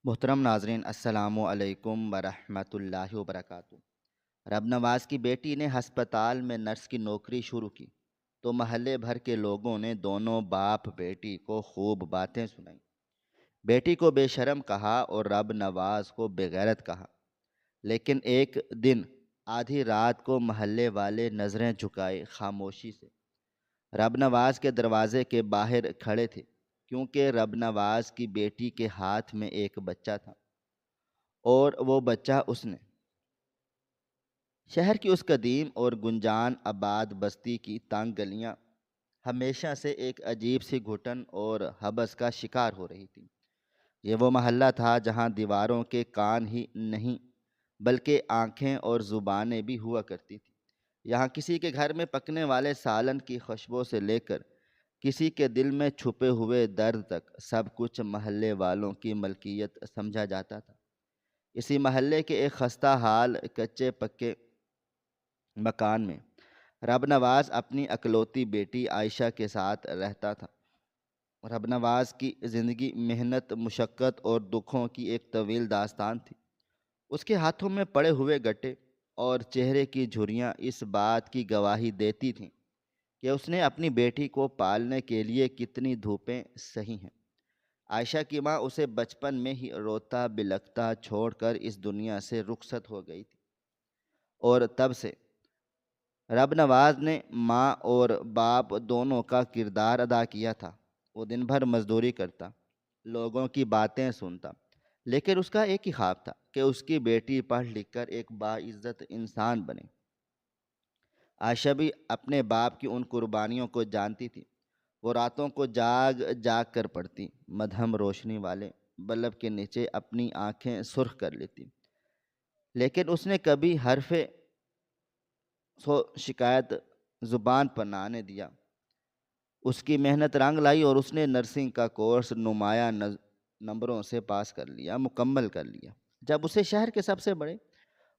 محترم ناظرین، السلام علیکم ورحمۃ اللہ وبرکاتہ۔ رب نواز کی بیٹی نے ہسپتال میں نرس کی نوکری شروع کی تو محلے بھر کے لوگوں نے دونوں باپ بیٹی کو خوب باتیں سنائیں۔ بیٹی کو بے شرم کہا اور رب نواز کو بے غیرت کہا۔ لیکن ایک دن آدھی رات کو محلے والے نظریں جھکائے خاموشی سے رب نواز کے دروازے کے باہر کھڑے تھے، کیونکہ رب نواز کی بیٹی کے ہاتھ میں ایک بچہ تھا، اور وہ بچہ اس نے شہر کی اس قدیم اور گنجان آباد بستی کی تنگ گلیاں ہمیشہ سے ایک عجیب سی گھٹن اور حبس کا شکار ہو رہی تھی۔ یہ وہ محلہ تھا جہاں دیواروں کے کان ہی نہیں بلکہ آنکھیں اور زبانیں بھی ہوا کرتی تھیں۔ یہاں کسی کے گھر میں پکنے والے سالن کی خوشبو سے لے کر کسی کے دل میں چھپے ہوئے درد تک سب کچھ محلے والوں کی ملکیت سمجھا جاتا تھا۔ اسی محلے کے ایک خستہ حال کچے پکے مکان میں رب نواز اپنی اکلوتی بیٹی عائشہ کے ساتھ رہتا تھا۔ رب نواز کی زندگی محنت، مشقت اور دکھوں کی ایک طویل داستان تھی۔ اس کے ہاتھوں میں پڑے ہوئے گٹے اور چہرے کی جھریاں اس بات کی گواہی دیتی تھیں کہ اس نے اپنی بیٹی کو پالنے کے لیے کتنی دھوپیں سہی ہیں۔ عائشہ کی ماں اسے بچپن میں ہی روتا بلکتا چھوڑ کر اس دنیا سے رخصت ہو گئی تھی، اور تب سے رب نواز نے ماں اور باپ دونوں کا کردار ادا کیا تھا۔ وہ دن بھر مزدوری کرتا، لوگوں کی باتیں سنتا، لیکن اس کا ایک ہی خواب تھا کہ اس کی بیٹی پڑھ لکھ کر ایک باعزت انسان بنے۔ عائشہ بھی اپنے باپ کی ان قربانیوں کو جانتی تھی۔ وہ راتوں کو جاگ جاگ کر پڑھتی، مدھم روشنی والے بلب کے نیچے اپنی آنکھیں سرخ کر لیتی، لیکن اس نے کبھی حرف شکایت زبان پر نہ آنے دیا۔ اس کی محنت رنگ لائی اور اس نے نرسنگ کا کورس نمایاں نمبروں سے پاس کر لیا، مکمل کر لیا۔ جب اسے شہر کے سب سے بڑے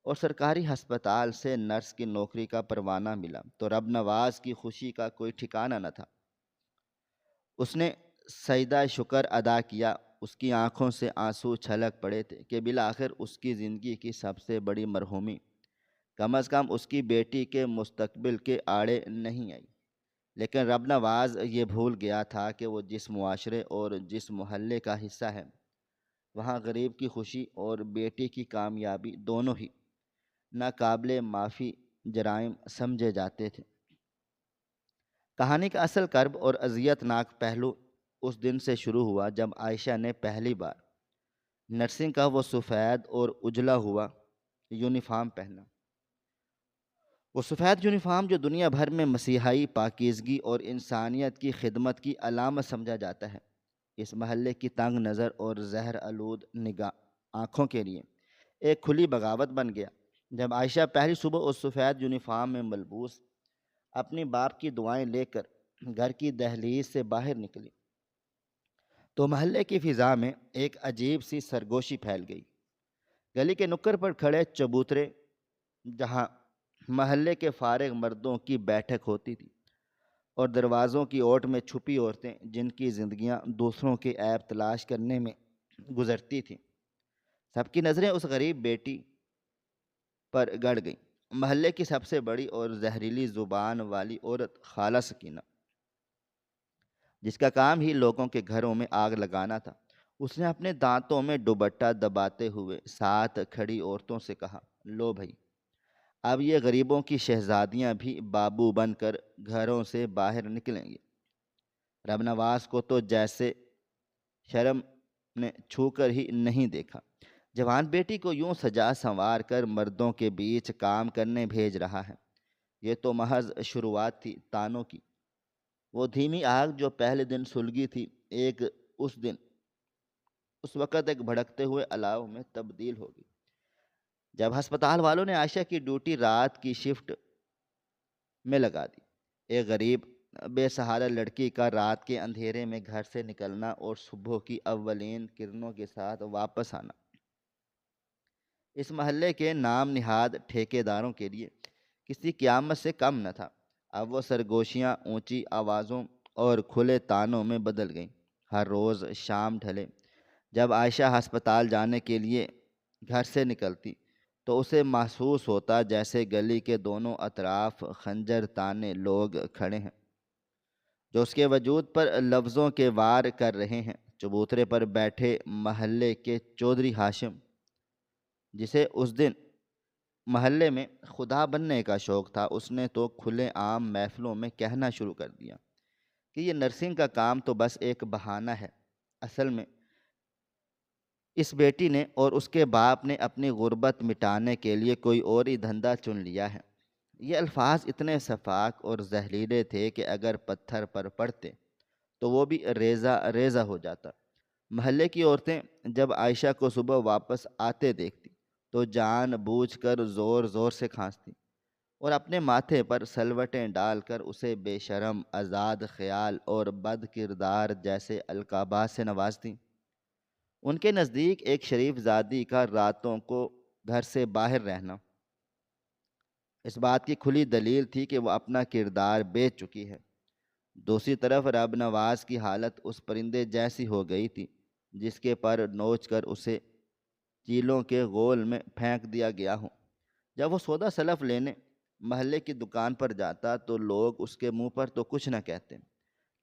اور سرکاری ہسپتال سے نرس کی نوکری کا پروانہ ملا تو رب نواز کی خوشی کا کوئی ٹھکانہ نہ تھا۔ اس نے سجدہ شکر ادا کیا، اس کی آنکھوں سے آنسو چھلک پڑے تھے کہ بالآخر اس کی زندگی کی سب سے بڑی مرحومی کم از کم اس کی بیٹی کے مستقبل کے آڑے نہیں آئی۔ لیکن رب نواز یہ بھول گیا تھا کہ وہ جس معاشرے اور جس محلے کا حصہ ہے، وہاں غریب کی خوشی اور بیٹی کی کامیابی دونوں ہی ناقابل معافی جرائم سمجھے جاتے تھے۔ کہانی کا اصل کرب اور اذیت ناک پہلو اس دن سے شروع ہوا جب عائشہ نے پہلی بار نرسنگ کا وہ سفید اور اجلا ہوا یونیفارم پہنا۔ وہ سفید یونیفارم جو دنیا بھر میں مسیحائی پاکیزگی اور انسانیت کی خدمت کی علامت سمجھا جاتا ہے، اس محلے کی تنگ نظر اور زہر آلود نگاہ آنکھوں کے لیے ایک کھلی بغاوت بن گیا۔ جب عائشہ پہلی صبح اس سفید یونیفارم میں ملبوس اپنی باپ کی دعائیں لے کر گھر کی دہلیز سے باہر نکلی تو محلے کی فضا میں ایک عجیب سی سرگوشی پھیل گئی۔ گلی کے نکڑ پر کھڑے چبوترے، جہاں محلے کے فارغ مردوں کی بیٹھک ہوتی تھی، اور دروازوں کی اوٹ میں چھپی عورتیں جن کی زندگیاں دوسروں کے عیب تلاش کرنے میں گزرتی تھیں، سب کی نظریں اس غریب بیٹی پر گڑ گئیں۔ محلے کی سب سے بڑی اور زہریلی زبان والی عورت خالہ سکینہ، جس کا کام ہی لوگوں کے گھروں میں آگ لگانا تھا، اس نے اپنے دانتوں میں دوپٹہ دباتے ہوئے ساتھ کھڑی عورتوں سے کہا، لو بھائی، اب یہ غریبوں کی شہزادیاں بھی بابو بن کر گھروں سے باہر نکلیں گی۔ رب نواز کو تو جیسے شرم نے چھو کر ہی نہیں دیکھا۔ جوان بیٹی کو یوں سجا سنوار کر مردوں کے بیچ کام کرنے بھیج رہا ہے، یہ تو محض شروعات تھی تانوں کی۔ وہ دھیمی آگ جو پہلے دن سلگی تھی اس وقت ایک بھڑکتے ہوئے الاؤ میں تبدیل ہوگی جب ہسپتال والوں نے عائشہ کی ڈیوٹی رات کی شفٹ میں لگا دی۔ ایک غریب بے سہارا لڑکی کا رات کے اندھیرے میں گھر سے نکلنا اور صبح کی اولین کرنوں کے ساتھ واپس آنا اس محلے کے نام نہاد ٹھیکیداروں کے لیے کسی قیامت سے کم نہ تھا۔ اب وہ سرگوشیاں اونچی آوازوں اور کھلے تانوں میں بدل گئیں۔ ہر روز شام ڈھلے جب عائشہ ہسپتال جانے کے لیے گھر سے نکلتی تو اسے محسوس ہوتا جیسے گلی کے دونوں اطراف خنجر تانے لوگ کھڑے ہیں، جو اس کے وجود پر لفظوں کے وار کر رہے ہیں۔ چبوترے پر بیٹھے محلے کے چودھری ہاشم، جسے اس دن محلے میں خدا بننے کا شوق تھا، اس نے تو کھلے عام محفلوں میں کہنا شروع کر دیا کہ یہ نرسنگ کا کام تو بس ایک بہانہ ہے، اصل میں اس بیٹی نے اور اس کے باپ نے اپنی غربت مٹانے کے لیے کوئی اور ہی دھندا چن لیا ہے۔ یہ الفاظ اتنے شفاق اور زہریلے تھے کہ اگر پتھر پر پڑتے تو وہ بھی ریزہ ریزہ ہو جاتا۔ محلے کی عورتیں جب عائشہ کو صبح واپس آتے دیکھتی تو جان بوجھ کر زور زور سے کھانستی اور اپنے ماتھے پر سلوٹیں ڈال کر اسے بے شرم، آزاد خیال اور بد کردار جیسے القابات سے نوازتیں۔ ان کے نزدیک ایک شریف زادی کا راتوں کو گھر سے باہر رہنا اس بات کی کھلی دلیل تھی کہ وہ اپنا کردار بیچ چکی ہے۔ دوسری طرف رب نواز کی حالت اس پرندے جیسی ہو گئی تھی جس کے پر نوچ کر اسے چیلوں کے غول میں پھینک دیا گیا ہو۔ جب وہ سودا سلف لینے محلے کی دکان پر جاتا تو لوگ اس کے منہ پر تو کچھ نہ کہتے،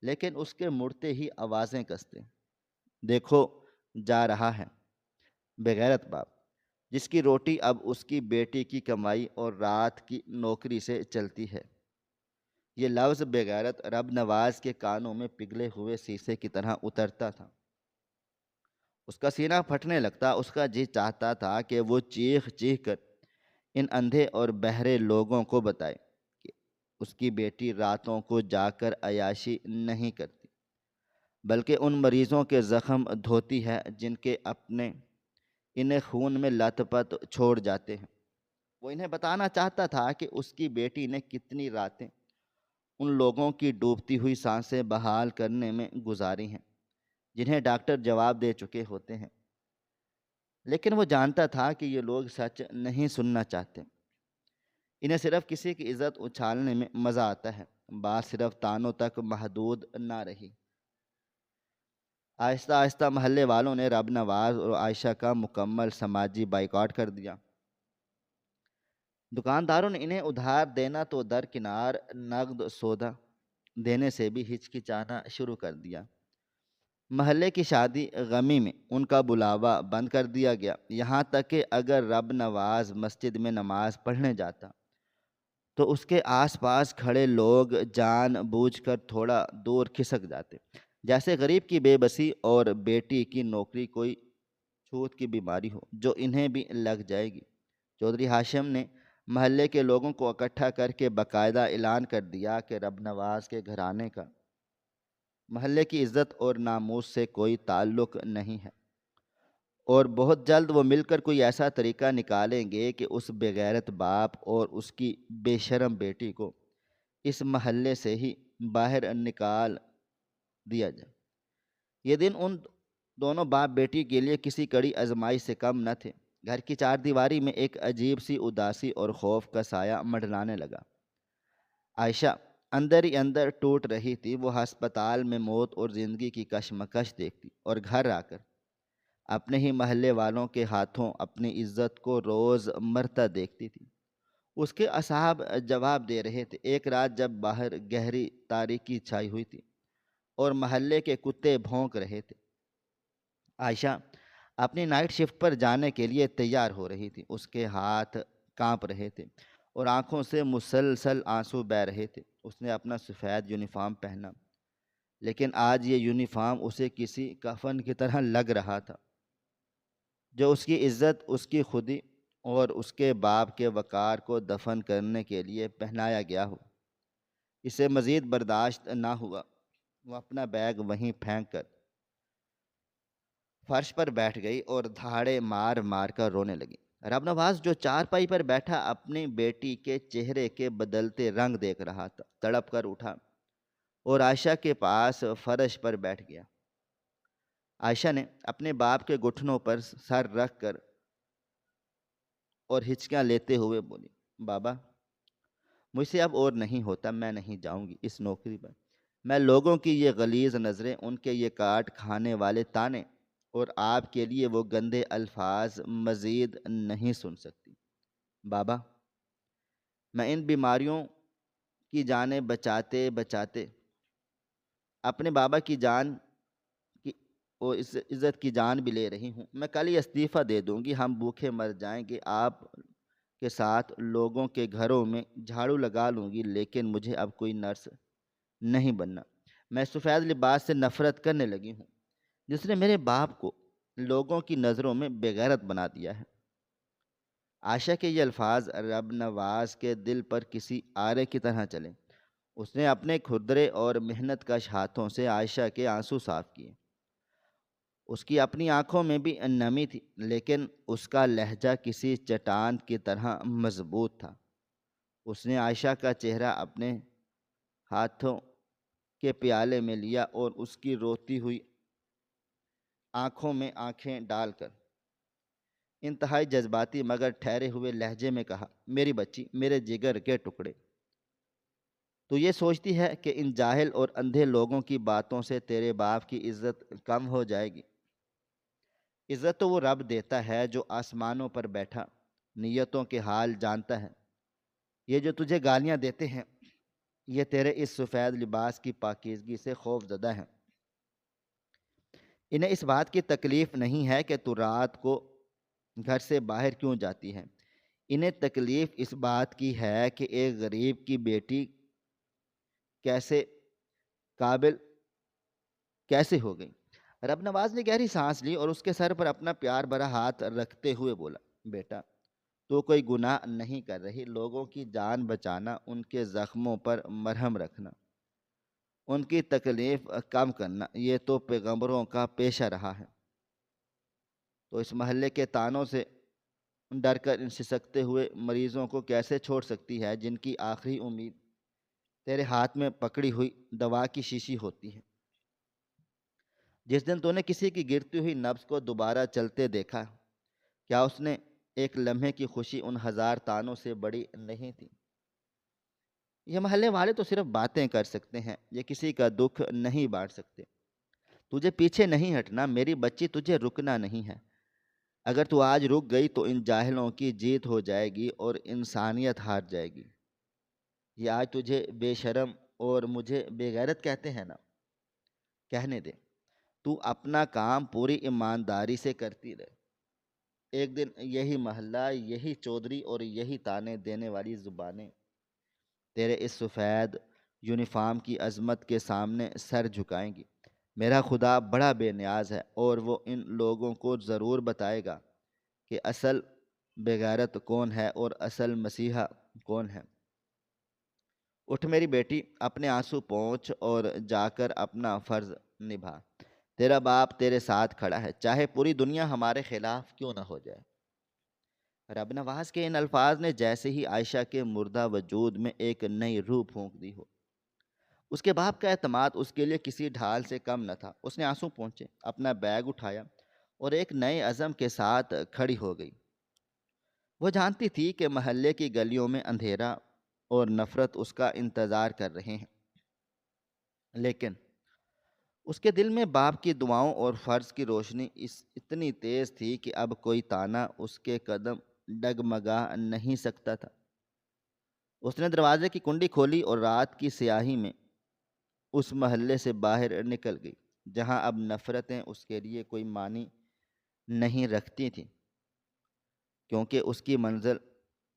لیکن اس کے مڑتے ہی آوازیں کستے، دیکھو جا رہا ہے بغیرت باپ، جس کی روٹی اب اس کی بیٹی کی کمائی اور رات کی نوکری سے چلتی ہے۔ یہ لفظ بغیرت رب نواز کے کانوں میں پگھلے ہوئے شیشے کی طرح اترتا تھا۔ اس کا سینہ پھٹنے لگتا، اس کا جی چاہتا تھا کہ وہ چیخ چیخ کر ان اندھے اور بہرے لوگوں کو بتائے کہ اس کی بیٹی راتوں کو جا کر عیاشی نہیں کرتی، بلکہ ان مریضوں کے زخم دھوتی ہے جن کے اپنے انہیں خون میں لت پت چھوڑ جاتے ہیں۔ وہ انہیں بتانا چاہتا تھا کہ اس کی بیٹی نے کتنی راتیں ان لوگوں کی ڈوبتی ہوئی سانسیں بحال کرنے میں گزاری ہیں جنہیں ڈاکٹر جواب دے چکے ہوتے ہیں، لیکن وہ جانتا تھا کہ یہ لوگ سچ نہیں سننا چاہتے، انہیں صرف کسی کی عزت اچھالنے میں مزہ آتا ہے۔ بات صرف تانوں تک محدود نہ رہی، آہستہ آہستہ محلے والوں نے رب نواز اور عائشہ کا مکمل سماجی بائیکاٹ کر دیا۔ دکانداروں نے انہیں ادھار دینا تو درکنار نقد سودا دینے سے بھی ہچکچانا شروع کر دیا۔ محلے کی شادی غمی میں ان کا بلاوا بند کر دیا گیا، یہاں تک کہ اگر رب نواز مسجد میں نماز پڑھنے جاتا تو اس کے آس پاس کھڑے لوگ جان بوجھ کر تھوڑا دور کھسک جاتے، جیسے غریب کی بے بسی اور بیٹی کی نوکری کوئی چھوت کی بیماری ہو جو انہیں بھی لگ جائے گی۔ چودھری ہاشم نے محلے کے لوگوں کو اکٹھا کر کے باقاعدہ اعلان کر دیا کہ رب نواز کے گھرانے کا محلے کی عزت اور ناموس سے کوئی تعلق نہیں ہے، اور بہت جلد وہ مل کر کوئی ایسا طریقہ نکالیں گے کہ اس بغیرت باپ اور اس کی بے شرم بیٹی کو اس محلے سے ہی باہر نکال دیا جائے۔ یہ دن ان دونوں باپ بیٹی کے لیے کسی کڑی آزمائش سے کم نہ تھے۔ گھر کی چار دیواری میں ایک عجیب سی اداسی اور خوف کا سایہ منڈلانے لگا۔ عائشہ اندر ہی اندر ٹوٹ رہی تھی، وہ ہسپتال میں موت اور زندگی کی کشمکش دیکھتی اور گھر آ کر اپنے ہی محلے والوں کے ہاتھوں اپنی عزت کو روز مرتہ دیکھتی تھی۔ اس کے اصحاب جواب دے رہے تھے۔ ایک رات جب باہر گہری تاریکی چھائی ہوئی تھی اور محلے کے کتے بھونک رہے تھے، عائشہ اپنی نائٹ شفٹ پر جانے کے لیے تیار ہو رہی تھی۔ اس کے ہاتھ کانپ رہے تھے اور آنکھوں سے مسلسل آنسو بہہ رہے تھے۔ اس نے اپنا سفید یونیفارم پہنا، لیکن آج یہ یونیفارم اسے کسی کفن کی طرح لگ رہا تھا جو اس کی عزت، اس کی خودی اور اس کے باپ کے وقار کو دفن کرنے کے لیے پہنایا گیا ہو۔ اسے مزید برداشت نہ ہوا، وہ اپنا بیگ وہیں پھینک کر فرش پر بیٹھ گئی اور دھاڑے مار مار کر رونے لگی۔ رب نواز جو چارپائی پر بیٹھا اپنی بیٹی کے چہرے کے بدلتے رنگ دیکھ رہا تھا، تڑپ کر اٹھا اور عائشہ کے پاس فرش پر بیٹھ گیا۔ عائشہ نے اپنے باپ کے گھٹنوں پر سر رکھ کر اور ہچکیاں لیتے ہوئے بولی، بابا مجھ سے اب اور نہیں ہوتا، میں نہیں جاؤں گی اس نوکری پر۔ میں لوگوں کی یہ غلیظ نظریں، ان کے یہ کاٹ کھانے والے تانے اور آپ کے لیے وہ گندے الفاظ مزید نہیں سن سکتی۔ بابا، میں ان بیماریوں کی جانیں بچاتے بچاتے اپنے بابا کی جان کی اور اس عزت کی جان بھی لے رہی ہوں۔ میں کل ہی استعفیٰ دے دوں گی، ہم بھوکے مر جائیں گے، آپ کے ساتھ لوگوں کے گھروں میں جھاڑو لگا لوں گی، لیکن مجھے اب کوئی نرس نہیں بننا۔ میں سفید لباس سے نفرت کرنے لگی ہوں، جس نے میرے باپ کو لوگوں کی نظروں میں بے غیرت بنا دیا ہے۔ عائشہ کے یہ الفاظ رب نواز کے دل پر کسی آرے کی طرح چلے۔ اس نے اپنے کھردرے اور محنت کش ہاتھوں سے عائشہ کے آنسو صاف کیے۔ اس کی اپنی آنکھوں میں بھی نمی تھی، لیکن اس کا لہجہ کسی چٹان کی طرح مضبوط تھا۔ اس نے عائشہ کا چہرہ اپنے ہاتھوں کے پیالے میں لیا اور اس کی روتی ہوئی آنکھوں میں آنکھیں ڈال کر انتہائی جذباتی مگر ٹھہرے ہوئے لہجے میں کہا، میری بچی، میرے جگر کے ٹکڑے، تو یہ سوچتی ہے کہ ان جاہل اور اندھے لوگوں کی باتوں سے تیرے باپ کی عزت کم ہو جائے گی؟ عزت تو وہ رب دیتا ہے جو آسمانوں پر بیٹھا نیتوں کے حال جانتا ہے۔ یہ جو تجھے گالیاں دیتے ہیں، یہ تیرے اس سفید لباس کی پاکیزگی سے خوف زدہ ہیں۔ انہیں اس بات کی تکلیف نہیں ہے کہ تو رات کو گھر سے باہر کیوں جاتی ہے، انہیں تکلیف اس بات کی ہے کہ ایک غریب کی بیٹی کیسے قابل کیسے ہو گئی۔ رب نواز نے گہری سانس لی اور اس کے سر پر اپنا پیار بھرا ہاتھ رکھتے ہوئے بولا، بیٹا، تو کوئی گناہ نہیں کر رہی۔ لوگوں کی جان بچانا، ان کے زخموں پر مرہم رکھنا، ان کی تکلیف کم کرنا، یہ تو پیغمبروں کا پیشہ رہا ہے۔ تو اس محلے کے طعنوں سے ڈر کر ان سسکتے ہوئے مریضوں کو کیسے چھوڑ سکتی ہے جن کی آخری امید تیرے ہاتھ میں پکڑی ہوئی دوا کی شیشی ہوتی ہے؟ جس دن تو نے کسی کی گرتی ہوئی نبض کو دوبارہ چلتے دیکھا، کیا اس نے ایک لمحے کی خوشی ان ہزار طعنوں سے بڑی نہیں تھی؟ یہ محلے والے تو صرف باتیں کر سکتے ہیں، یہ کسی کا دکھ نہیں بانٹ سکتے۔ تجھے پیچھے نہیں ہٹنا میری بچی، تجھے رکنا نہیں ہے۔ اگر تو آج رک گئی تو ان جاہلوں کی جیت ہو جائے گی اور انسانیت ہار جائے گی۔ یہ آج تجھے بے شرم اور مجھے بے غیرت کہتے ہیں نا، کہنے دے، تو اپنا کام پوری ایمانداری سے کرتی رہے۔ ایک دن یہی محلہ، یہی چودھری اور یہی طعنے دینے والی زبانیں تیرے اس سفید یونیفارم کی عظمت کے سامنے سر جھکائیں گی۔ میرا خدا بڑا بے نیاز ہے اور وہ ان لوگوں کو ضرور بتائے گا کہ اصل بے غیرت کون ہے اور اصل مسیحا کون ہے۔ اٹھ میری بیٹی، اپنے آنسو پونچھ اور جا کر اپنا فرض نبھا۔ تیرا باپ تیرے ساتھ کھڑا ہے، چاہے پوری دنیا ہمارے خلاف کیوں نہ ہو جائے۔ رب نواز کے ان الفاظ نے جیسے ہی عائشہ کے مردہ وجود میں ایک نئی روح پھونک دی ہو۔ اس کے باپ کا اعتماد اس کے لیے کسی ڈھال سے کم نہ تھا۔ اس نے آنسو پونچھے، اپنا بیگ اٹھایا اور ایک نئے عزم کے ساتھ کھڑی ہو گئی۔ وہ جانتی تھی کہ محلے کی گلیوں میں اندھیرا اور نفرت اس کا انتظار کر رہے ہیں، لیکن اس کے دل میں باپ کی دعاؤں اور فرض کی روشنی اتنی تیز تھی کہ اب کوئی طعنہ اس کے قدم ڈگمگا نہیں سکتا تھا۔ اس نے دروازے کی کنڈی کھولی اور رات کی سیاہی میں اس محلے سے باہر نکل گئی، جہاں اب نفرتیں اس کے لیے کوئی معنی نہیں رکھتی تھیں، کیونکہ اس کی منزل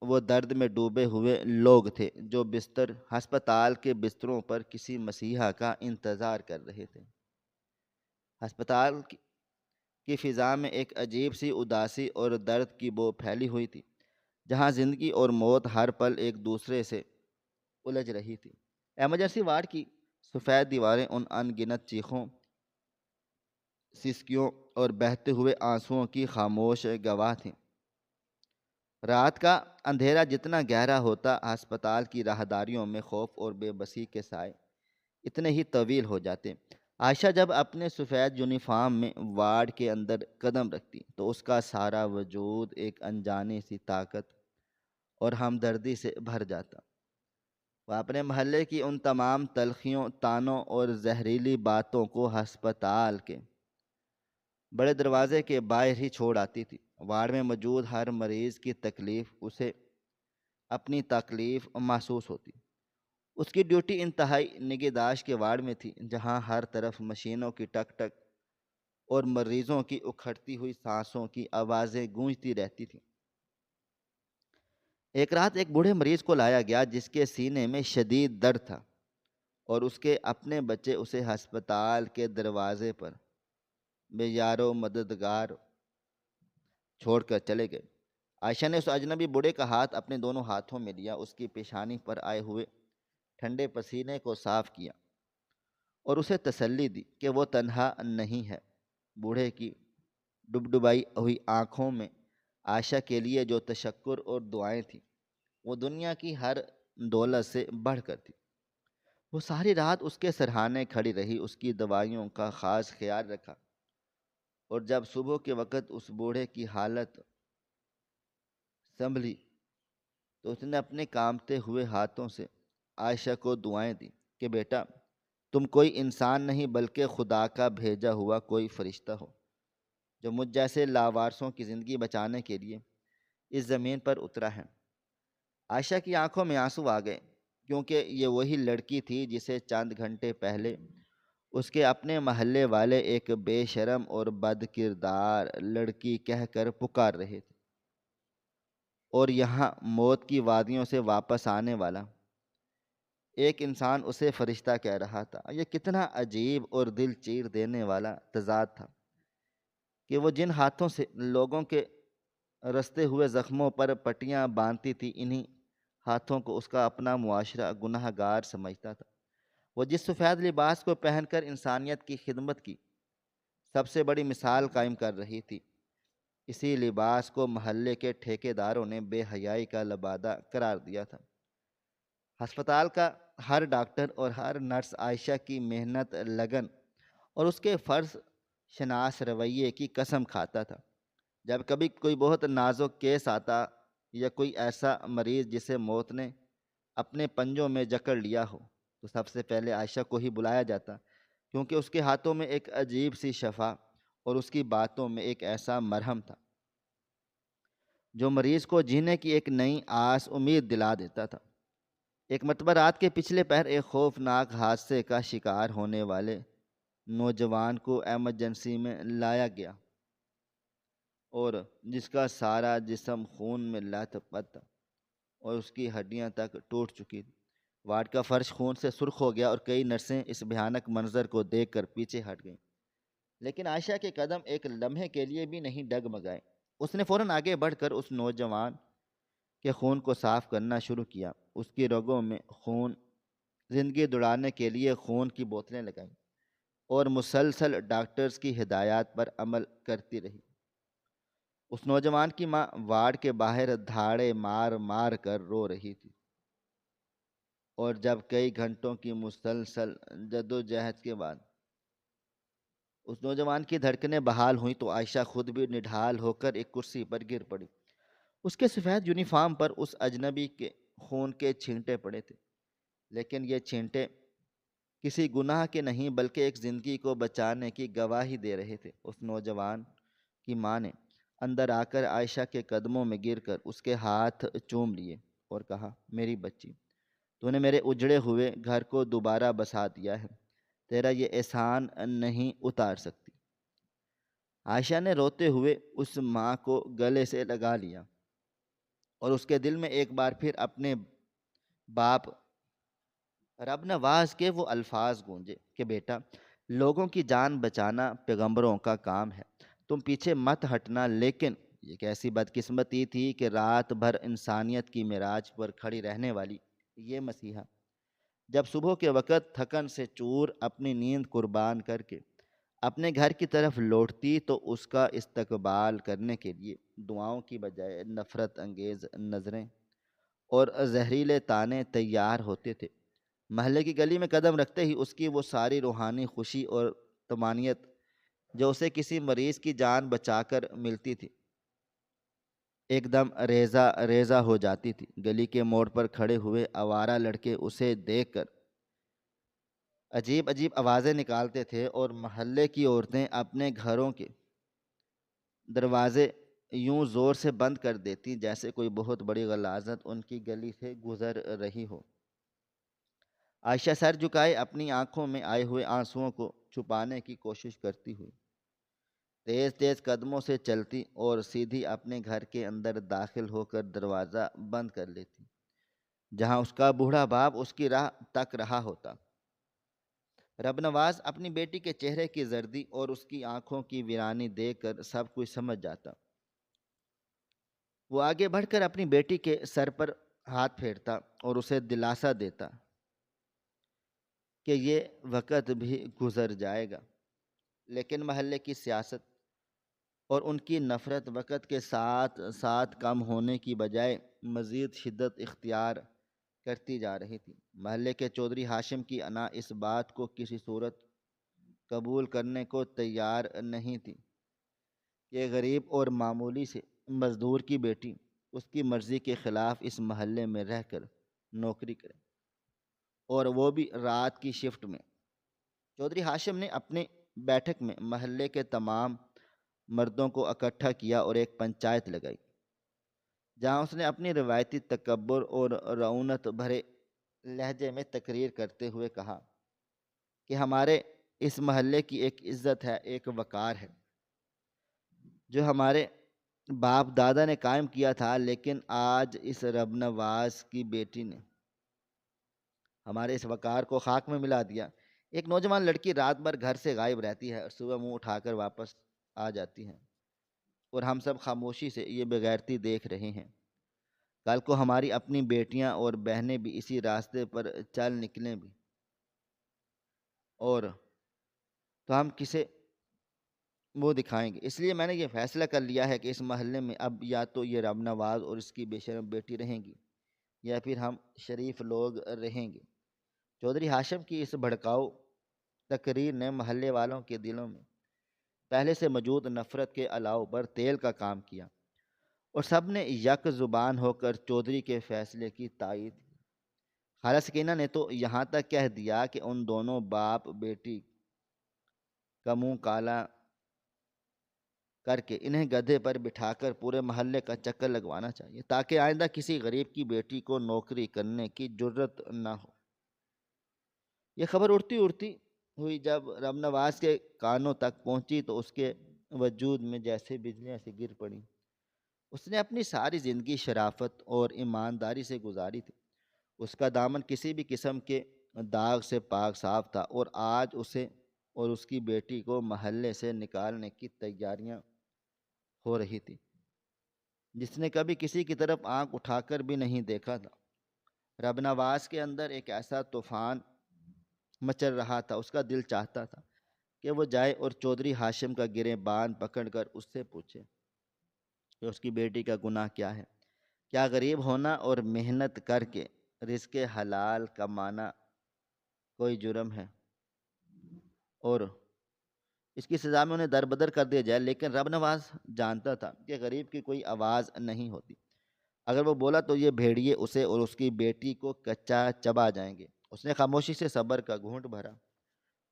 وہ درد میں ڈوبے ہوئے لوگ تھے جو ہسپتال کے بستروں پر کسی مسیحا کا انتظار کر رہے تھے۔ ہسپتال کی فضا میں ایک عجیب سی اداسی اور درد کی بو پھیلی ہوئی تھی، جہاں زندگی اور موت ہر پل ایک دوسرے سے الجھ رہی تھی۔ ایمرجنسی وارڈ کی سفید دیواریں ان ان گنت چیخوں، سسکیوں اور بہتے ہوئے آنسوؤں کی خاموش گواہ تھیں۔ رات کا اندھیرا جتنا گہرا ہوتا، ہسپتال کی راہداریوں میں خوف اور بے بسی کے سائے اتنے ہی طویل ہو جاتے۔ عائشہ جب اپنے سفید یونیفارم میں وارڈ کے اندر قدم رکھتی تو اس کا سارا وجود ایک انجانی سی طاقت اور ہمدردی سے بھر جاتا۔ وہ اپنے محلے کی ان تمام تلخیوں، طعنوں اور زہریلی باتوں کو ہسپتال کے بڑے دروازے کے باہر ہی چھوڑ آتی تھی۔ وارڈ میں موجود ہر مریض کی تکلیف اسے اپنی تکلیف محسوس ہوتی۔ اس کی ڈیوٹی انتہائی نگہداشت کے وارڈ میں تھی، جہاں ہر طرف مشینوں کی ٹک ٹک اور مریضوں کی اکھڑتی ہوئی سانسوں کی آوازیں گونجتی رہتی تھیں۔ ایک رات ایک بوڑھے مریض کو لایا گیا جس کے سینے میں شدید درد تھا، اور اس کے اپنے بچے اسے ہسپتال کے دروازے پر بے یار و مددگار چھوڑ کر چلے گئے۔ عائشہ نے اس اجنبی بوڑھے کا ہاتھ اپنے دونوں ہاتھوں میں لیا، اس کی پیشانی پر آئے ہوئے ٹھنڈے پسینے کو صاف کیا اور اسے تسلی دی کہ وہ تنہا نہیں ہے۔ بوڑھے کی ڈبڈبائی ہوئی آنکھوں میں عائشہ کے لیے جو تشکر اور دعائیں تھیں، وہ دنیا کی ہر دولت سے بڑھ کر تھی۔ وہ ساری رات اس کے سرہانے کھڑی رہی، اس کی دوائیوں کا خاص خیال رکھا، اور جب صبح کے وقت اس بوڑھے کی حالت سنبھلی تو اس نے اپنے کامتے ہوئے ہاتھوں سے عائشہ کو دعائیں دیں کہ بیٹا، تم کوئی انسان نہیں بلکہ خدا کا بھیجا ہوا کوئی فرشتہ ہو، جو مجھ جیسے لاوارثوں کی زندگی بچانے کے لیے اس زمین پر اترا ہے۔ عائشہ کی آنکھوں میں آنسو آ گئے، کیونکہ یہ وہی لڑکی تھی جسے چند گھنٹے پہلے اس کے اپنے محلے والے ایک بے شرم اور بد کردار لڑکی کہہ کر پکار رہے تھے، اور یہاں موت کی وادیوں سے واپس آنے والا ایک انسان اسے فرشتہ کہہ رہا تھا۔ یہ کتنا عجیب اور دل چیر دینے والا تضاد تھا کہ وہ جن ہاتھوں سے لوگوں کے رستے ہوئے زخموں پر پٹیاں باندھتی تھی، انہی ہاتھوں کو اس کا اپنا معاشرہ گناہ گار سمجھتا تھا۔ وہ جس سفید لباس کو پہن کر انسانیت کی خدمت کی سب سے بڑی مثال قائم کر رہی تھی، اسی لباس کو محلے کے ٹھیکیداروں نے بے حیائی کا لبادہ قرار دیا تھا۔ ہسپتال کا ہر ڈاکٹر اور ہر نرس عائشہ کی محنت، لگن اور اس کے فرض شناس رویے کی قسم کھاتا تھا۔ جب کبھی کوئی بہت نازک کیس آتا یا کوئی ایسا مریض جسے موت نے اپنے پنجوں میں جکڑ لیا ہو، تو سب سے پہلے عائشہ کو ہی بلایا جاتا، کیونکہ اس کے ہاتھوں میں ایک عجیب سی شفا اور اس کی باتوں میں ایک ایسا مرہم تھا جو مریض کو جینے کی ایک نئی آس امید دلا دیتا تھا۔ ایک مرتبہ رات کے پچھلے پہر ایک خوفناک حادثے کا شکار ہونے والے نوجوان کو ایمرجنسی میں لایا گیا، اور جس کا سارا جسم خون میں لت پت تھا اور اس کی ہڈیاں تک ٹوٹ چکی تھی۔ وارڈ کا فرش خون سے سرخ ہو گیا اور کئی نرسیں اس بھیانک منظر کو دیکھ کر پیچھے ہٹ گئیں، لیکن عائشہ کے قدم ایک لمحے کے لیے بھی نہیں ڈگمگائے۔ اس نے فوراً آگے بڑھ کر اس نوجوان کے خون کو صاف کرنا شروع کیا، اس کی رگوں میں خون زندگی دوڑانے کے لیے خون کی بوتلیں لگائیں، اور مسلسل ڈاکٹرز کی ہدایات پر عمل کرتی رہی۔ اس نوجوان کی ماں وارڈ کے باہر دھاڑے مار مار کر رو رہی تھی، اور جب کئی گھنٹوں کی مسلسل جدوجہد کے بعد اس نوجوان کی دھڑکنیں بحال ہوئیں تو عائشہ خود بھی نڈھال ہو کر ایک کرسی پر گر پڑی۔ اس کے سفید یونیفارم پر اس اجنبی کے خون کے چھینٹے پڑے تھے، لیکن یہ چھینٹے کسی گناہ کے نہیں بلکہ ایک زندگی کو بچانے کی گواہی دے رہے تھے۔ اس نوجوان کی ماں نے اندر آ کر عائشہ کے قدموں میں گر کر اس کے ہاتھ چوم لیے اور کہا، میری بچی، تو نے میرے اجڑے ہوئے گھر کو دوبارہ بسا دیا ہے، تیرا یہ احسان نہیں اتار سکتی۔ عائشہ نے روتے ہوئے اس ماں کو گلے سے لگا لیا، اور اس کے دل میں ایک بار پھر اپنے باپ رب نواز کے وہ الفاظ گونجے کہ بیٹا، لوگوں کی جان بچانا پیغمبروں کا کام ہے، تم پیچھے مت ہٹنا۔ لیکن یہ کیسی بدقسمتی تھی کہ رات بھر انسانیت کی معراج پر کھڑی رہنے والی یہ مسیحا جب صبح کے وقت تھکن سے چور اپنی نیند قربان کر کے اپنے گھر کی طرف لوٹتی تو اس کا استقبال کرنے کے لیے دعاؤں کی بجائے نفرت انگیز نظریں اور زہریلے طعنے تیار ہوتے تھے۔ محلے کی گلی میں قدم رکھتے ہی اس کی وہ ساری روحانی خوشی اور طمانینت جو اسے کسی مریض کی جان بچا کر ملتی تھی، ایک دم ریزہ ریزہ ہو جاتی تھی۔ گلی کے موڑ پر کھڑے ہوئے آوارہ لڑکے اسے دیکھ کر عجیب عجیب آوازیں نکالتے تھے، اور محلے کی عورتیں اپنے گھروں کے دروازے یوں زور سے بند کر دیتی جیسے کوئی بہت بڑی غلاظت ان کی گلی سے گزر رہی ہو۔ عائشہ سر جھکائے اپنی آنکھوں میں آئے ہوئے آنسوؤں کو چھپانے کی کوشش کرتی ہوئی تیز تیز قدموں سے چلتی اور سیدھی اپنے گھر کے اندر داخل ہو کر دروازہ بند کر لیتی، جہاں اس کا بوڑھا باپ اس کی راہ تک رہا ہوتا۔ رب نواز اپنی بیٹی کے چہرے کی زردی اور اس کی آنکھوں کی ویرانی دیکھ کر سب کچھ سمجھ جاتا۔ وہ آگے بڑھ کر اپنی بیٹی کے سر پر ہاتھ پھیرتا اور اسے دلاسا دیتا کہ یہ وقت بھی گزر جائے گا، لیکن محلے کی سیاست اور ان کی نفرت وقت کے ساتھ ساتھ کم ہونے کی بجائے مزید شدت اختیار کرتی جا رہی تھی۔ محلے کے چودھری ہاشم کی انا اس بات کو کسی صورت قبول کرنے کو تیار نہیں تھی کہ غریب اور معمولی سے مزدور کی بیٹی اس کی مرضی کے خلاف اس محلے میں رہ کر نوکری کرے، اور وہ بھی رات کی شفٹ میں۔ چودھری ہاشم نے اپنے بیٹھک میں محلے کے تمام مردوں کو اکٹھا کیا اور ایک پنچایت لگائی، جہاں اس نے اپنی روایتی تکبر اور رعونت بھرے لہجے میں تقریر کرتے ہوئے کہا کہ ہمارے اس محلے کی ایک عزت ہے، ایک وقار ہے، جو ہمارے باپ دادا نے قائم کیا تھا، لیکن آج اس رب نواز کی بیٹی نے ہمارے اس وقار کو خاک میں ملا دیا۔ ایک نوجوان لڑکی رات بھر گھر سے غائب رہتی ہے اور صبح منہ اٹھا کر واپس آ جاتی ہے، اور ہم سب خاموشی سے یہ بغیرتی دیکھ رہے ہیں۔ کل کو ہماری اپنی بیٹیاں اور بہنیں بھی اسی راستے پر چل نکلیں بھی، اور تو ہم کسے وہ دکھائیں گے؟ اس لیے میں نے یہ فیصلہ کر لیا ہے کہ اس محلے میں اب یا تو یہ رب نواز اور اس کی بے شرم بیٹی رہیں گی، یا پھر ہم شریف لوگ رہیں گے۔ چودھری ہاشم کی اس بھڑکاؤ تقریر نے محلے والوں کے دلوں میں پہلے سے موجود نفرت کے الاؤ پر تیل کا کام کیا، اور سب نے یک زبان ہو کر چودھری کے فیصلے کی تائید کی۔ خالہ سکینہ نے تو یہاں تک کہہ دیا کہ ان دونوں باپ بیٹی کا منہ کالا کر کے انہیں گدھے پر بٹھا کر پورے محلے کا چکر لگوانا چاہیے، تاکہ آئندہ کسی غریب کی بیٹی کو نوکری کرنے کی جرت نہ ہو۔ یہ خبر اڑتی اڑتی ہوئی جب رب نواز کے کانوں تک پہنچی تو اس کے وجود میں جیسے بجلیاں سے گر پڑیں۔ اس نے اپنی ساری زندگی شرافت اور ایمانداری سے گزاری تھی، اس کا دامن کسی بھی قسم کے داغ سے پاک صاف تھا، اور آج اسے اور اس کی بیٹی کو محلے سے نکالنے کی تیاریاں ہو رہی تھی، جس نے کبھی کسی کی طرف آنکھ اٹھا کر بھی نہیں دیکھا تھا۔ رب نواز کے اندر ایک ایسا طوفان مچل رہا تھا، اس کا دل چاہتا تھا کہ وہ جائے اور چودھری ہاشم کا گریبان پکڑ کر اس سے پوچھے کہ اس کی بیٹی کا گناہ کیا ہے؟ کیا غریب ہونا اور محنت کر کے رزق حلال کمانا کوئی جرم ہے، اور اس کی سزا میں انہیں دربدر کر دیا جائے؟ لیکن رب نواز جانتا تھا کہ غریب کی کوئی آواز نہیں ہوتی، اگر وہ بولا تو یہ بھیڑیے اسے اور اس کی بیٹی کو کچا چبا جائیں گے۔ اس نے خاموشی سے صبر کا گھونٹ بھرا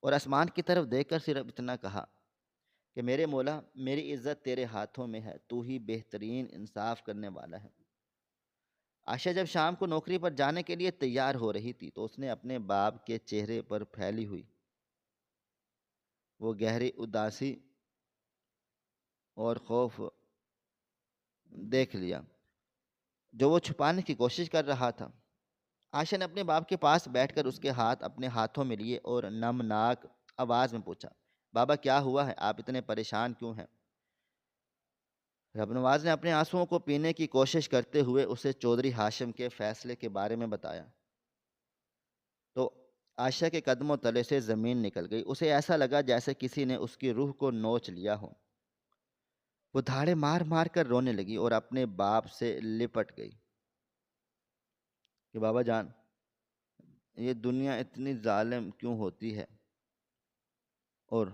اور آسمان کی طرف دیکھ کر صرف اتنا کہا کہ میرے مولا، میری عزت تیرے ہاتھوں میں ہے، تو ہی بہترین انصاف کرنے والا ہے۔ عائشہ جب شام کو نوکری پر جانے کے لیے تیار ہو رہی تھی تو اس نے اپنے باپ کے چہرے پر پھیلی ہوئی وہ گہری اداسی اور خوف دیکھ لیا جو وہ چھپانے کی کوشش کر رہا تھا۔ عائشہ نے اپنے باپ کے پاس بیٹھ کر اس کے ہاتھ اپنے ہاتھوں میں لیے اور نمناک آواز میں پوچھا، بابا کیا ہوا ہے؟ آپ اتنے پریشان کیوں ہیں؟ رب نواز نے اپنے آنسوؤں کو پینے کی کوشش کرتے ہوئے اسے چودھری ہاشم کے فیصلے کے بارے میں بتایا تو عائشہ کے قدموں تلے سے زمین نکل گئی۔ اسے ایسا لگا جیسے کسی نے اس کی روح کو نوچ لیا ہو۔ وہ دھاڑے مار مار کر رونے لگی اور اپنے باپ سے لپٹ گئی کہ بابا جان، یہ دنیا اتنی ظالم کیوں ہوتی ہے، اور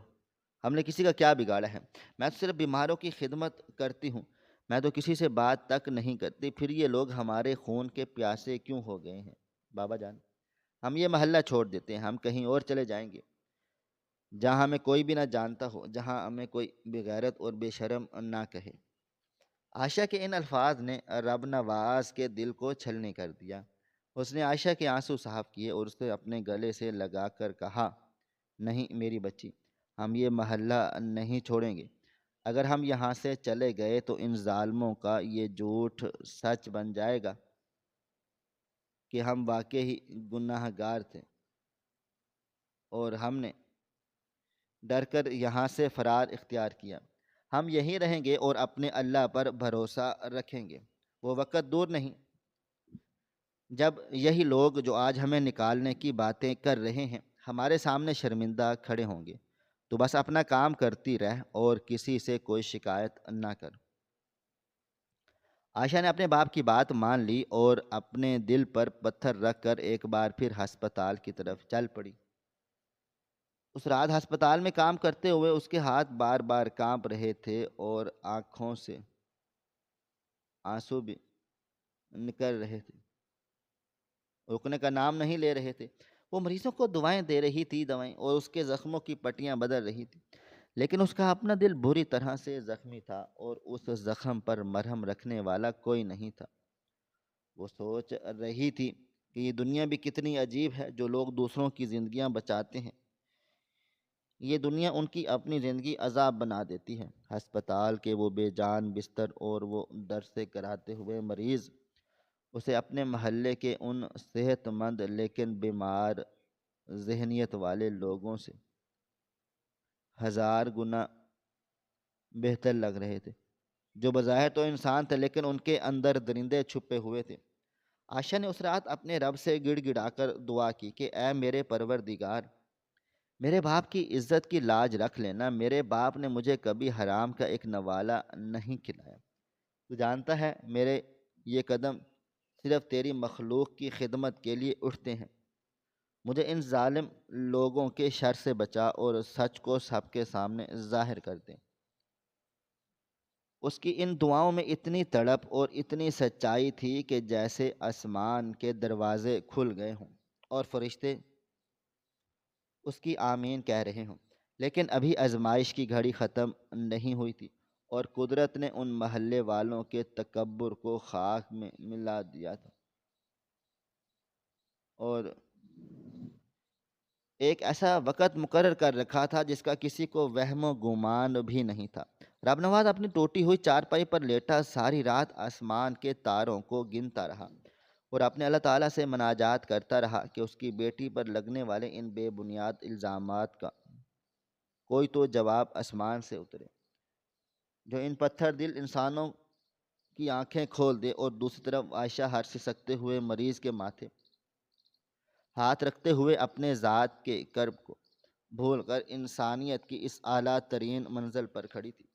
ہم نے کسی کا کیا بگاڑا ہے؟ میں تو صرف بیماروں کی خدمت کرتی ہوں، میں تو کسی سے بات تک نہیں کرتی، پھر یہ لوگ ہمارے خون کے پیاسے کیوں ہو گئے ہیں؟ بابا جان، ہم یہ محلہ چھوڑ دیتے ہیں، ہم کہیں اور چلے جائیں گے۔ جہاں ہمیں کوئی بھی نہ جانتا ہو، جہاں ہمیں کوئی بغیرت اور بے شرم نہ کہے۔ عائشہ کے ان الفاظ نے رب نواز کے دل کو چھلنی کر دیا۔ اس نے عائشہ کے آنسو صاف کیے اور اسے اپنے گلے سے لگا کر کہا، نہیں میری بچی، ہم یہ محلہ نہیں چھوڑیں گے۔ اگر ہم یہاں سے چلے گئے تو ان ظالموں کا یہ جھوٹ سچ بن جائے گا کہ ہم واقعی گناہ گار تھے اور ہم نے ڈر کر یہاں سے فرار اختیار کیا۔ ہم یہیں رہیں گے اور اپنے اللہ پر بھروسہ رکھیں گے۔ وہ وقت دور نہیں جب یہی لوگ جو آج ہمیں نکالنے کی باتیں کر رہے ہیں ہمارے سامنے شرمندہ کھڑے ہوں گے۔ تو بس اپنا کام کرتی رہ اور کسی سے کوئی شکایت نہ کر۔ عائشہ نے اپنے باپ کی بات مان لی اور اپنے دل پر پتھر رکھ کر ایک بار پھر ہسپتال کی طرف چل پڑی۔ اس رات ہسپتال میں کام کرتے ہوئے اس کے ہاتھ بار بار کانپ رہے تھے اور آنکھوں سے آنسو بھی نکل رہے تھے، رکنے کا نام نہیں لے رہے تھے۔ وہ مریضوں کو دعائیں دے رہی تھی، اور اس کے زخموں کی پٹیاں بدل رہی تھی، لیکن اس کا اپنا دل بری طرح سے زخمی تھا اور اس زخم پر مرہم رکھنے والا کوئی نہیں تھا۔ وہ سوچ رہی تھی کہ یہ دنیا بھی کتنی عجیب ہے، جو لوگ دوسروں کی زندگیاں بچاتے ہیں یہ دنیا ان کی اپنی زندگی عذاب بنا دیتی ہے۔ ہسپتال کے وہ بے جان بستر اور وہ در سے کراتے ہوئے مریض اسے اپنے محلے کے ان صحت مند لیکن بیمار ذہنیت والے لوگوں سے ہزار گنا بہتر لگ رہے تھے، جو بظاہر تو انسان تھے لیکن ان کے اندر درندے چھپے ہوئے تھے۔ عائشہ نے اس رات اپنے رب سے گڑ گڑا کر دعا کی کہ اے میرے پروردگار، میرے باپ کی عزت کی لاج رکھ لینا۔ میرے باپ نے مجھے کبھی حرام کا ایک نوالہ نہیں کھلایا۔ تو جانتا ہے میرے یہ قدم صرف تیری مخلوق کی خدمت کے لیے اٹھتے ہیں۔ مجھے ان ظالم لوگوں کے شر سے بچا اور سچ کو سب کے سامنے ظاہر کر دے۔ اس کی ان دعاؤں میں اتنی تڑپ اور اتنی سچائی تھی کہ جیسے آسمان کے دروازے کھل گئے ہوں اور فرشتے اس کی آمین کہہ رہے ہوں۔ لیکن ابھی آزمائش کی گھڑی ختم نہیں ہوئی تھی اور قدرت نے ان محلے والوں کے تکبر کو خاک میں ملا دیا تھا، اور ایک ایسا وقت مقرر کر رکھا تھا جس کا کسی کو وہم و گمان بھی نہیں تھا۔ رب نواز اپنی ٹوٹی ہوئی چارپائی پر لیٹا ساری رات آسمان کے تاروں کو گنتا رہا اور اپنے اللہ تعالیٰ سے مناجات کرتا رہا کہ اس کی بیٹی پر لگنے والے ان بے بنیاد الزامات کا کوئی تو جواب آسمان سے اترے، جو ان پتھر دل انسانوں کی آنکھیں کھول دے۔ اور دوسری طرف عائشہ ہر سکتے ہوئے مریض کے ماتھے ہاتھ رکھتے ہوئے اپنے ذات کے کرب کو بھول کر انسانیت کی اس اعلیٰ ترین منزل پر کھڑی تھی،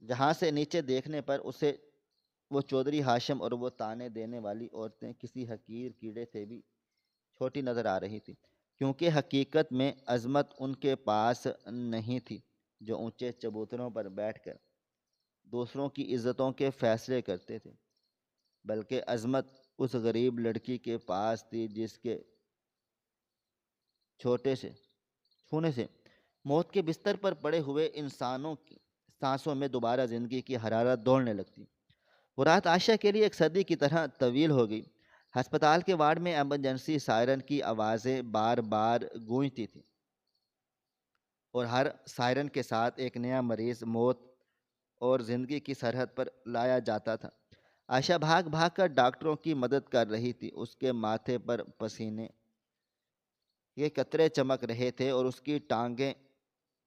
جہاں سے نیچے دیکھنے پر اسے وہ چودھری ہاشم اور وہ تانے دینے والی عورتیں کسی حقیر کیڑے سے بھی چھوٹی نظر آ رہی تھی، کیونکہ حقیقت میں عظمت ان کے پاس نہیں تھی جو اونچے چبوتروں پر بیٹھ کر دوسروں کی عزتوں کے فیصلے کرتے تھے، بلکہ عظمت اس غریب لڑکی کے پاس تھی جس کے چھونے سے موت کے بستر پر پڑے ہوئے انسانوں کی سانسوں میں دوبارہ زندگی کی حرارت دوڑنے لگتی۔ وہ رات عائشہ کے لیے ایک صدی کی طرح طویل ہو گئی۔ ہسپتال کے وارڈ میں ایمرجنسی سائرن کی آوازیں بار بار گونجتی تھیں اور ہر سائرن کے ساتھ ایک نیا مریض موت اور زندگی کی سرحد پر لایا جاتا تھا۔ عائشہ بھاگ بھاگ کر ڈاکٹروں کی مدد کر رہی تھی۔ اس کے ماتھے پر پسینے کے قطرے چمک رہے تھے اور اس کی ٹانگیں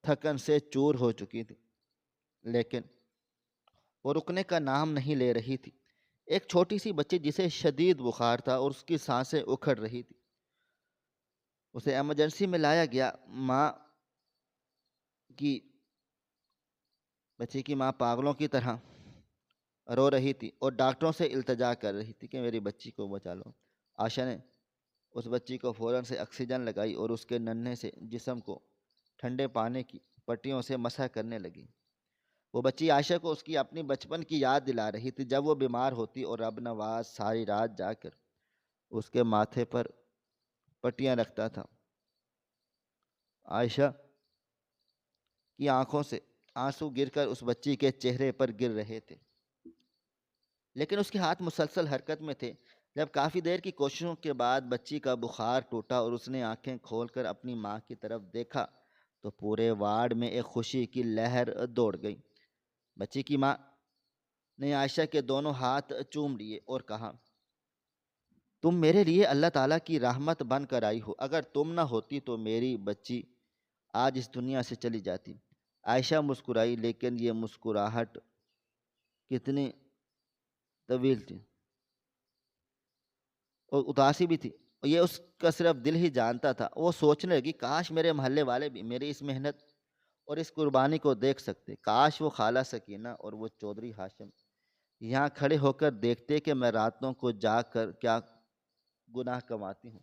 تھکن سے چور ہو چکی تھی، لیکن وہ رکنے کا نام نہیں لے رہی تھی۔ ایک چھوٹی سی بچی جسے شدید بخار تھا اور اس کی سانسیں اکھڑ رہی تھی، اسے ایمرجنسی میں لایا گیا۔ بچی کی ماں پاگلوں کی طرح رو رہی تھی اور ڈاکٹروں سے التجا کر رہی تھی کہ میری بچی کو بچا لو۔ عائشہ نے اس بچی کو فوراً سے آکسیجن لگائی اور اس کے ننھے سے جسم کو ٹھنڈے پانی کی پٹیوں سے مسح کرنے لگی۔ وہ بچی عائشہ کو اس کی اپنی بچپن کی یاد دلا رہی تھی، جب وہ بیمار ہوتی اور رب نواز ساری رات جا کر اس کے ماتھے پر پٹیاں رکھتا تھا عائشہ کی آنکھوں سے آنسو گر کر اس بچی کے چہرے پر گر رہے تھے، لیکن اس کے ہاتھ مسلسل حرکت میں تھے۔ جب کافی دیر کی کوششوں کے بعد بچی کا بخار ٹوٹا اور اس نے آنکھیں کھول کر اپنی ماں کی طرف دیکھا تو پورے وارڈ میں ایک خوشی کی لہر دوڑ گئی۔ بچی کی ماں نے عائشہ کے دونوں ہاتھ چوم لیے اور کہا، تم میرے لیے اللہ تعالیٰ کی رحمت بن کر آئی ہو، اگر تم نہ ہوتی تو میری بچی آج اس دنیا سے چلی جاتی۔ عائشہ مسکرائی، لیکن یہ مسکراہٹ کتنی طویل تھی اور اداسی بھی تھی، اور یہ اس کا صرف دل ہی جانتا تھا۔ وہ سوچنے لگی، کاش میرے محلے والے بھی میری اس محنت اور اس قربانی کو دیکھ سکتے، کاش وہ خالہ سکینہ اور وہ چودھری ہاشم یہاں کھڑے ہو کر دیکھتے کہ میں راتوں کو جاگ کر کیا گناہ کماتی ہوں،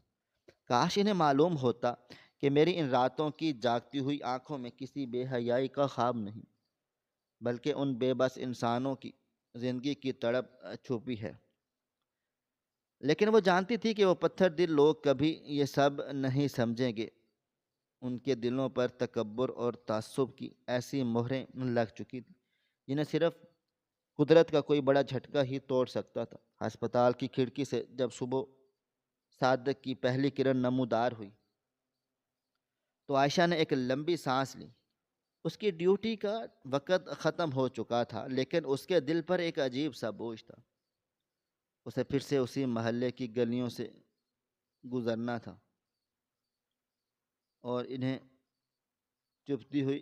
کاش انہیں معلوم ہوتا کہ میری ان راتوں کی جاگتی ہوئی آنکھوں میں کسی بے حیائی کا خواب نہیں، بلکہ ان بے بس انسانوں کی زندگی کی تڑپ چھپی ہے۔ لیکن وہ جانتی تھی کہ وہ پتھر دل لوگ کبھی یہ سب نہیں سمجھیں گے۔ ان کے دلوں پر تکبر اور تعصب کی ایسی مہریں لگ چکی تھیں جنہیں صرف قدرت کا کوئی بڑا جھٹکا ہی توڑ سکتا تھا۔ ہسپتال کی کھڑکی سے جب صبح صادق کی پہلی کرن نمودار ہوئی تو عائشہ نے ایک لمبی سانس لی۔ اس کی ڈیوٹی کا وقت ختم ہو چکا تھا، لیکن اس کے دل پر ایک عجیب سا بوجھ تھا۔ اسے پھر سے اسی محلے کی گلیوں سے گزرنا تھا اور انہیں چبھتی ہوئی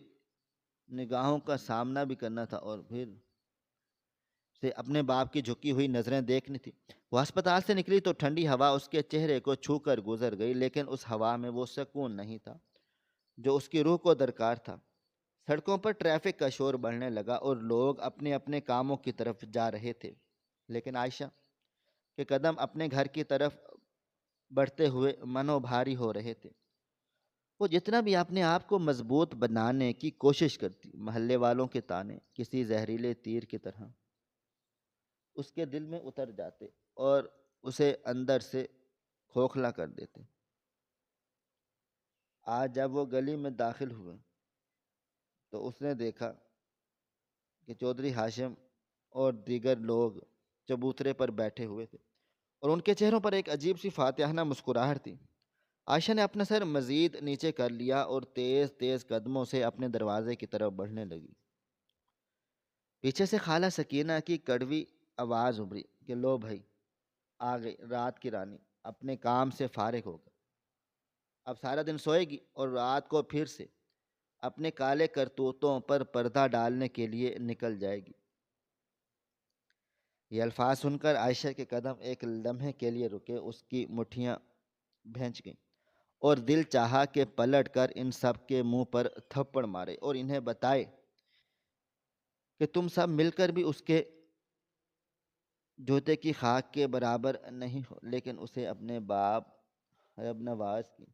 نگاہوں کا سامنا بھی کرنا تھا، اور پھر سے اپنے باپ کی جھکی ہوئی نظریں دیکھنی تھی۔ وہ ہسپتال سے نکلی تو ٹھنڈی ہوا اس کے چہرے کو چھو کر گزر گئی، لیکن اس ہوا میں وہ سکون نہیں تھا جو اس کی روح کو درکار تھا۔ سڑکوں پر ٹریفک کا شور بڑھنے لگا اور لوگ اپنے اپنے کاموں کی طرف جا رہے تھے، لیکن عائشہ کے قدم اپنے گھر کی طرف بڑھتے ہوئے منو بھاری ہو رہے تھے۔ وہ جتنا بھی اپنے آپ کو مضبوط بنانے کی کوشش کرتی، محلے والوں کے تانے کسی زہریلے تیر کی طرح اس کے دل میں اتر جاتے اور اسے اندر سے کھوکھلا کر دیتے۔ آج جب وہ گلی میں داخل ہوئے تو اس نے دیکھا کہ چودھری ہاشم اور دیگر لوگ چبوترے پر بیٹھے ہوئے تھے اور ان کے چہروں پر ایک عجیب سی فاتحانہ مسکراہٹ تھی۔ عائشہ نے اپنا سر مزید نیچے کر لیا اور تیز تیز قدموں سے اپنے دروازے کی طرف بڑھنے لگی۔ پیچھے سے خالہ سکینہ کی کڑوی آواز ابھری کہ لو بھائی، آ گئی رات کی رانی، اپنے کام سے فارغ ہو گئی، اب سارا دن سوئے گی اور رات کو پھر سے اپنے کالے کرتوتوں پر پردہ ڈالنے کے لیے نکل جائے گی۔ یہ الفاظ سن کر عائشہ کے قدم ایک لمحے کے لیے رکے، اس کی مٹھیاں بھینچ گئیں اور دل چاہا کہ پلٹ کر ان سب کے منہ پر تھپڑ مارے اور انہیں بتائے کہ تم سب مل کر بھی اس کے جوتے کی خاک کے برابر نہیں ہو، لیکن اسے اپنے باپ رب نواز کی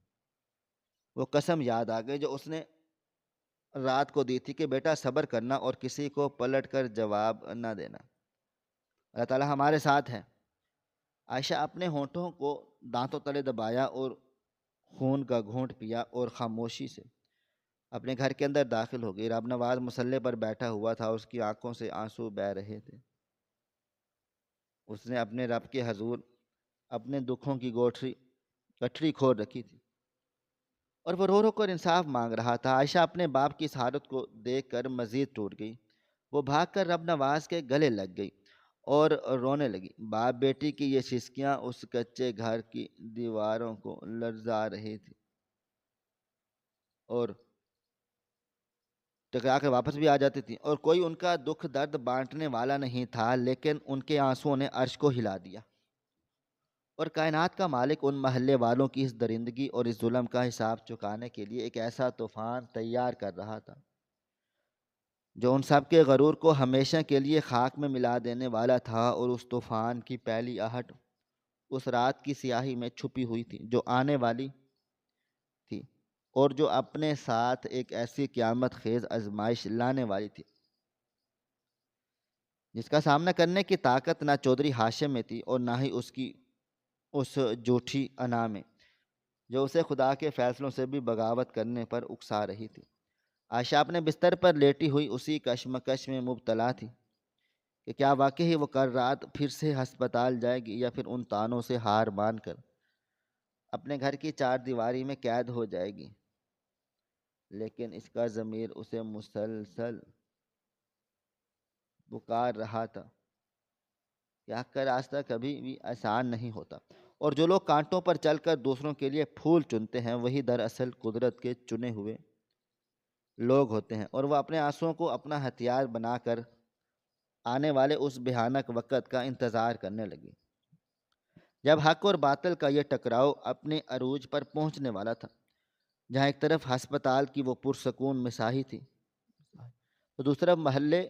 وہ قسم یاد آ گئی جو اس نے رات کو دی تھی کہ بیٹا صبر کرنا اور کسی کو پلٹ کر جواب نہ دینا، اللہ تعالیٰ ہمارے ساتھ ہے۔ عائشہ اپنے ہونٹوں کو دانتوں تلے دبایا اور خون کا گھونٹ پیا اور خاموشی سے اپنے گھر کے اندر داخل ہو گئی۔ رب نواز مصلے پر بیٹھا ہوا تھا، اس کی آنکھوں سے آنسو بہہ رہے تھے۔ اس نے اپنے رب کے حضور اپنے دکھوں کی گٹھڑی کھول رکھی تھی اور وہ رو رو کر انصاف مانگ رہا تھا۔ عائشہ اپنے باپ کی اس حالت کو دیکھ کر مزید ٹوٹ گئی۔ وہ بھاگ کر رب نواز کے گلے لگ گئی اور رونے لگی۔ باپ بیٹی کی یہ سسکیاں اس کچے گھر کی دیواروں کو لرزا رہی تھی اور ٹکرا کر واپس بھی آ جاتی تھی، اور کوئی ان کا دکھ درد بانٹنے والا نہیں تھا، لیکن ان کے آنسوؤں نے عرش کو ہلا دیا اور کائنات کا مالک ان محلے والوں کی اس درندگی اور اس ظلم کا حساب چکانے کے لیے ایک ایسا طوفان تیار کر رہا تھا جو ان سب کے غرور کو ہمیشہ کے لیے خاک میں ملا دینے والا تھا۔ اور اس طوفان کی پہلی آہٹ اس رات کی سیاہی میں چھپی ہوئی تھی جو آنے والی تھی اور جو اپنے ساتھ ایک ایسی قیامت خیز آزمائش لانے والی تھی جس کا سامنا کرنے کی طاقت نہ چودھری ہاشم میں تھی اور نہ ہی اس کی اس جھوٹی انا میں جو اسے خدا کے فیصلوں سے بھی بغاوت کرنے پر اکسا رہی تھی۔ عائشہ اپنے بستر پر لیٹی ہوئی اسی کشمکش میں مبتلا تھی کہ کیا واقعی وہ کل رات پھر سے ہسپتال جائے گی، یا پھر ان تانوں سے ہار مان کر اپنے گھر کی چار دیواری میں قید ہو جائے گی۔ لیکن اس کا ضمیر اسے مسلسل پکار رہا تھا کہ حق کا راستہ کبھی بھی آسان نہیں ہوتا، اور جو لوگ کانٹوں پر چل کر دوسروں کے لیے پھول چنتے ہیں وہی دراصل قدرت کے چنے ہوئے لوگ ہوتے ہیں، اور وہ اپنے آنسوؤں کو اپنا ہتھیار بنا کر آنے والے اس بھیانک وقت کا انتظار کرنے لگی جب حق اور باطل کا یہ ٹکراؤ اپنے عروج پر پہنچنے والا تھا، جہاں ایک طرف ہسپتال کی وہ پرسکون مساحی تھی تو دوسرا محلے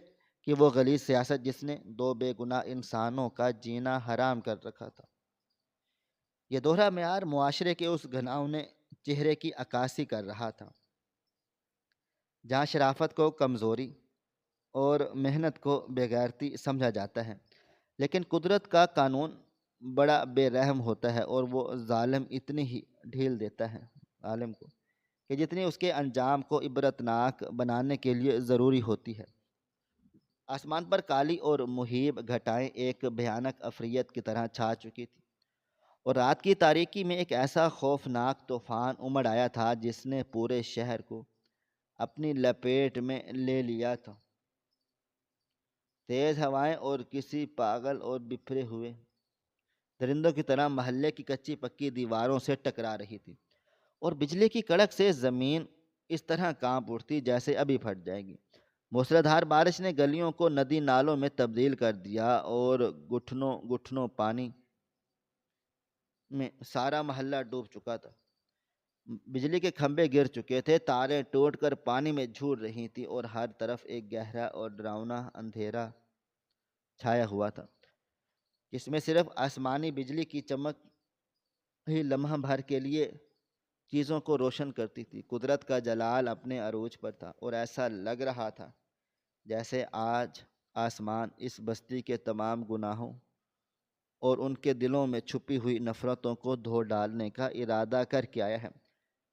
کی وہ غلیظ سیاست جس نے دو بے گناہ انسانوں کا جینا حرام کر رکھا تھا۔ یہ دوہرا معیار معاشرے کے اس گھناؤنے چہرے کی عکاسی کر رہا تھا جہاں شرافت کو کمزوری اور محنت کو بےغیرتی سمجھا جاتا ہے، لیکن قدرت کا قانون بڑا بے رحم ہوتا ہے، اور وہ ظالم اتنی ہی ڈھیل دیتا ہے عالم کو کہ جتنی اس کے انجام کو عبرتناک بنانے کے لیے ضروری ہوتی ہے۔ آسمان پر کالی اور مہیب گھٹائیں ایک بھیانک عفریت کی طرح چھا چکی تھی، اور رات کی تاریکی میں ایک ایسا خوفناک طوفان امڑ آیا تھا جس نے پورے شہر کو اپنی لپیٹ میں لے لیا تھا۔ تیز ہوائیں اور کسی پاگل اور بکھرے ہوئے درندوں کی طرح محلے کی کچی پکی دیواروں سے ٹکرا رہی تھی، اور بجلی کی کڑک سے زمین اس طرح کانپ اٹھتی جیسے ابھی پھٹ جائے گی۔ موسلادھار بارش نے گلیوں کو ندی نالوں میں تبدیل کر دیا، اور گٹھنوں گٹھنوں پانی میں سارا محلہ ڈوب چکا تھا۔ بجلی کے کھمبے گر چکے تھے، تاریں ٹوٹ کر پانی میں جھول رہی تھیں، اور ہر طرف ایک گہرا اور ڈراؤنا اندھیرا چھایا ہوا تھا جس میں صرف آسمانی بجلی کی چمک ہی لمحہ بھر کے لیے چیزوں کو روشن کرتی تھی۔ قدرت کا جلال اپنے عروج پر تھا، اور ایسا لگ رہا تھا جیسے آج آسمان اس بستی کے تمام گناہوں اور ان کے دلوں میں چھپی ہوئی نفرتوں کو دھو ڈالنے کا ارادہ کر کے آیا ہے۔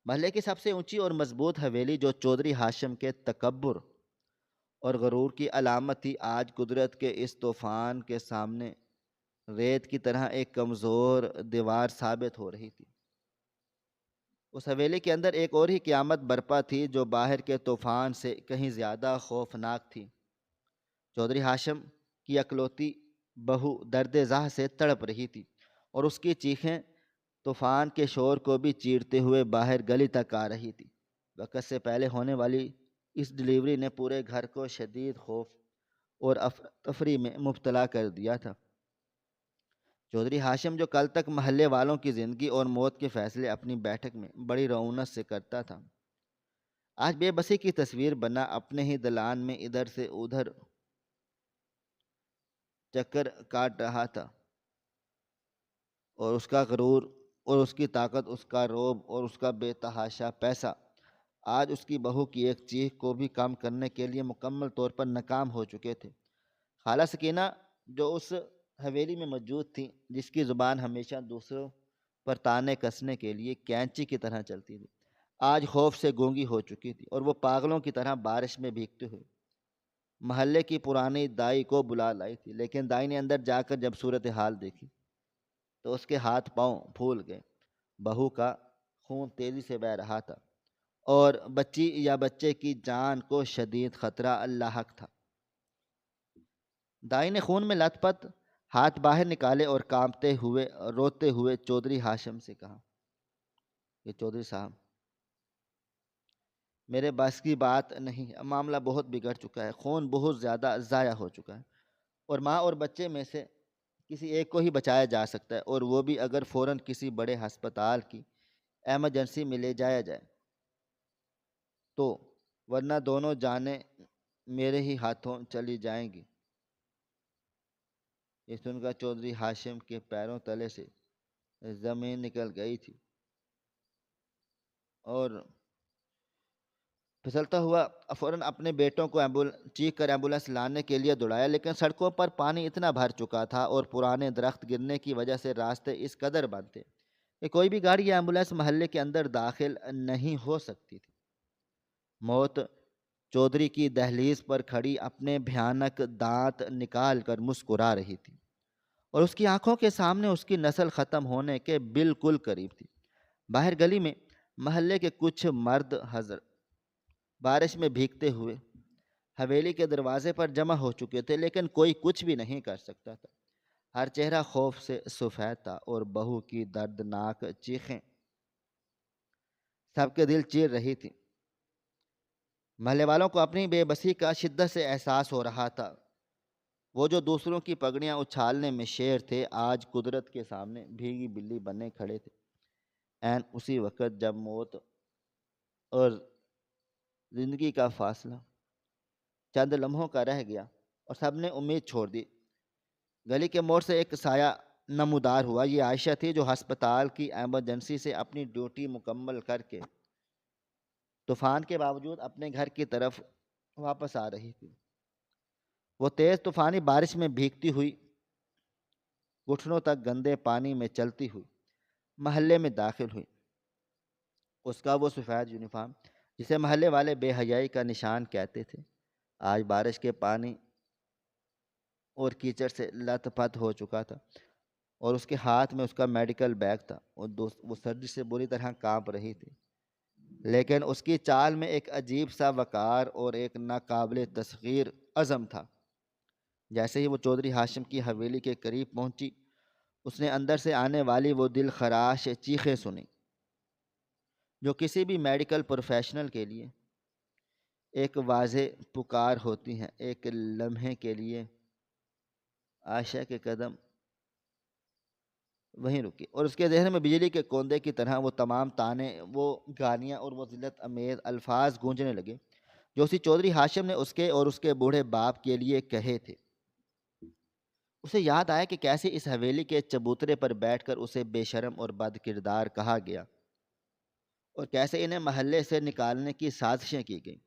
محلے کی سب سے اونچی اور مضبوط حویلی جو چودھری ہاشم کے تکبر اور غرور کی علامت تھی، آج قدرت کے اس طوفان کے سامنے ریت کی طرح ایک کمزور دیوار ثابت ہو رہی تھی۔ اس حویلی کے اندر ایک اور ہی قیامت برپا تھی جو باہر کے طوفان سے کہیں زیادہ خوفناک تھی۔ چودھری ہاشم کی اکلوتی بہو درد زاہ سے تڑپ رہی تھی، اور اس کی چیخیں طوفان کے شور کو بھی چیرتے ہوئے باہر گلی تک آ رہی تھی۔ وقت سے پہلے ہونے والی اس ڈلیوری نے پورے گھر کو شدید خوف اور افراتفری میں مبتلا کر دیا تھا۔ چودھری ہاشم جو کل تک محلے والوں کی زندگی اور موت کے فیصلے اپنی بیٹھک میں بڑی رعونت سے کرتا تھا، آج بے بسی کی تصویر بنا اپنے ہی دلان میں ادھر سے ادھر چکر کاٹ رہا تھا، اور اس کا غرور اور اس کی طاقت، اس کا رعب اور اس کا بے تحاشا پیسہ آج اس کی بہو کی ایک چیخ کو بھی کم کرنے کے لیے مکمل طور پر ناکام ہو چکے تھے۔ خالہ سکینہ جو اس حویلی میں موجود تھی، جس کی زبان ہمیشہ دوسروں پر تانے کسنے کے لیے کینچی کی طرح چلتی تھی، آج خوف سے گونگی ہو چکی تھی، اور وہ پاگلوں کی طرح بارش میں بھیگتے ہوئے محلے کی پرانی دائی کو بلا لائی تھی۔ لیکن دائی نے اندر جا کر جب صورتحال دیکھی تو اس کے ہاتھ پاؤں پھول گئے۔ بہو کا خون تیزی سے بہہ رہا تھا، اور بچی یا بچے کی جان کو شدید خطرہ لاحق تھا۔ دائی نے خون میں لت پت ہاتھ باہر نکالے اور کانپتے ہوئے روتے ہوئے چودھری ہاشم سے کہا کہ چودھری صاحب، میرے بس کی بات نہیں، معاملہ بہت بگڑ چکا ہے، خون بہت زیادہ ضائع ہو چکا ہے، اور ماں اور بچے میں سے کسی ایک کو ہی بچایا جا سکتا ہے، اور وہ بھی اگر فوراً کسی بڑے ہسپتال کی ایمرجنسی میں لے جایا جائے تو، ورنہ دونوں جانیں میرے ہی ہاتھوں چلی جائیں گی۔ یہ سن کر چودھری ہاشم کے پیروں تلے سے زمین نکل گئی تھی، اور پھسلتا ہوا فوراً اپنے بیٹوں کو چیخ کر ایمبولینس لانے کے لیے دوڑایا، لیکن سڑکوں پر پانی اتنا بھر چکا تھا اور پرانے درخت گرنے کی وجہ سے راستے اس قدر بند تھے کہ کوئی بھی گاڑی یا ایمبولینس محلے کے اندر داخل نہیں ہو سکتی تھی۔ موت چودھری کی دہلیز پر کھڑی اپنے بھیانک دانت نکال کر مسکرا رہی تھی، اور اس کی آنکھوں کے سامنے اس کی نسل ختم ہونے کے بالکل قریب تھی۔ باہر گلی میں محلے کے کچھ مرد حضرت بارش میں بھیگتے ہوئے حویلی کے دروازے پر جمع ہو چکے تھے، لیکن کوئی کچھ بھی نہیں کر سکتا تھا۔ ہر چہرہ خوف سے سفید تھا، اور بہو کی دردناک چیخیں سب کے دل چیر رہی تھی۔ محلے والوں کو اپنی بے بسی کا شدت سے احساس ہو رہا تھا۔ وہ جو دوسروں کی پگڑیاں اچھالنے میں شیر تھے، آج قدرت کے سامنے بھیگی بلی بنے کھڑے تھے۔ عین اسی وقت جب موت اور زندگی کا فاصلہ چند لمحوں کا رہ گیا اور سب نے امید چھوڑ دی، گلی کے موڑ سے ایک سایہ نمودار ہوا۔ یہ عائشہ تھی، جو ہسپتال کی ایمرجنسی سے اپنی ڈیوٹی مکمل کر کے طوفان کے باوجود اپنے گھر کی طرف واپس آ رہی تھی۔ وہ تیز طوفانی بارش میں بھیگتی ہوئی، گھٹنوں تک گندے پانی میں چلتی ہوئی محلے میں داخل ہوئی۔ اس کا وہ سفید یونیفارم، جسے محلے والے بے حیائی کا نشان کہتے تھے، آج بارش کے پانی اور کیچڑ سے لت پت ہو چکا تھا، اور اس کے ہاتھ میں اس کا میڈیکل بیگ تھا، اور وہ سردی سے بری طرح کانپ رہی تھی۔ لیکن اس کی چال میں ایک عجیب سا وقار اور ایک ناقابل تسخیر عزم تھا۔ جیسے ہی وہ چودھری ہاشم کی حویلی کے قریب پہنچی، اس نے اندر سے آنے والی وہ دل خراش چیخیں سنی، جو کسی بھی میڈیکل پروفیشنل کے لیے ایک واضح پکار ہوتی ہیں۔ ایک لمحے کے لیے عائشہ کے قدم وہیں رکی، اور اس کے ذہن میں بجلی کے کوندے کی طرح وہ تمام تانے، وہ گانیاں اور وہ ذلت امیز الفاظ گونجنے لگے جو اسی چودھری ہاشم نے اس کے اور اس کے بوڑھے باپ کے لیے کہے تھے۔ اسے یاد آیا کہ کیسے اس حویلی کے چبوترے پر بیٹھ کر اسے بے شرم اور بد کردار کہا گیا، اور کیسے انہیں محلے سے نکالنے کی سازشیں کی گئیں۔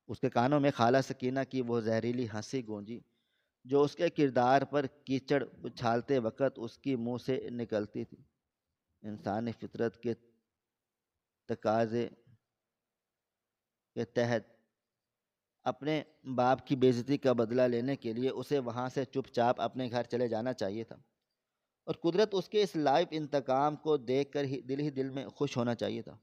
اس کے کانوں میں خالہ سکینہ کی وہ زہریلی ہنسی گونجی جو اس کے کردار پر کیچڑ اچھالتے وقت اس کی منہ سے نکلتی تھی۔ انسانی فطرت کے تقاضے کے تحت اپنے باپ کی بے عزتی کا بدلہ لینے کے لیے اسے وہاں سے چپ چاپ اپنے گھر چلے جانا چاہیے تھا، اور قدرت اس کے اس لائف انتقام کو دیکھ کر ہی دل میں خوش ہونا چاہیے تھا۔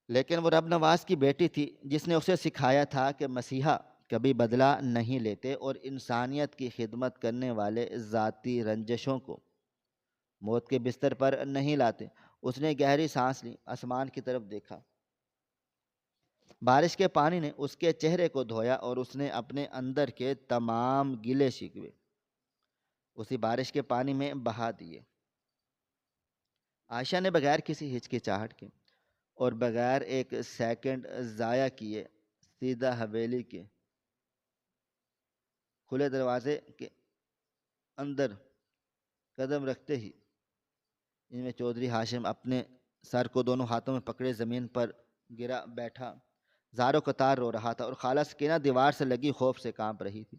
لیکن وہ رب نواز کی بیٹی تھی، جس نے اسے سکھایا تھا کہ مسیحا کبھی بدلہ نہیں لیتے، اور انسانیت کی خدمت کرنے والے ذاتی رنجشوں کو موت کے بستر پر نہیں لاتے۔ اس نے گہری سانس لی، آسمان کی طرف دیکھا۔ بارش کے پانی نے اس کے چہرے کو دھویا، اور اس نے اپنے اندر کے تمام گلے شکوے اسی بارش کے پانی میں بہا دیے۔ عائشہ نے بغیر کسی ہچکچاہٹ کے اور بغیر ایک سیکنڈ ضائع کیے سیدھا حویلی کے کھلے دروازے کے اندر قدم رکھتے ہی ان میں چودھری ہاشم اپنے سر کو دونوں ہاتھوں میں پکڑے زمین پر گرا بیٹھا، زارو قطار رو رہا تھا، اور خالہ سکینہ دیوار سے لگی خوف سے کانپ رہی تھی۔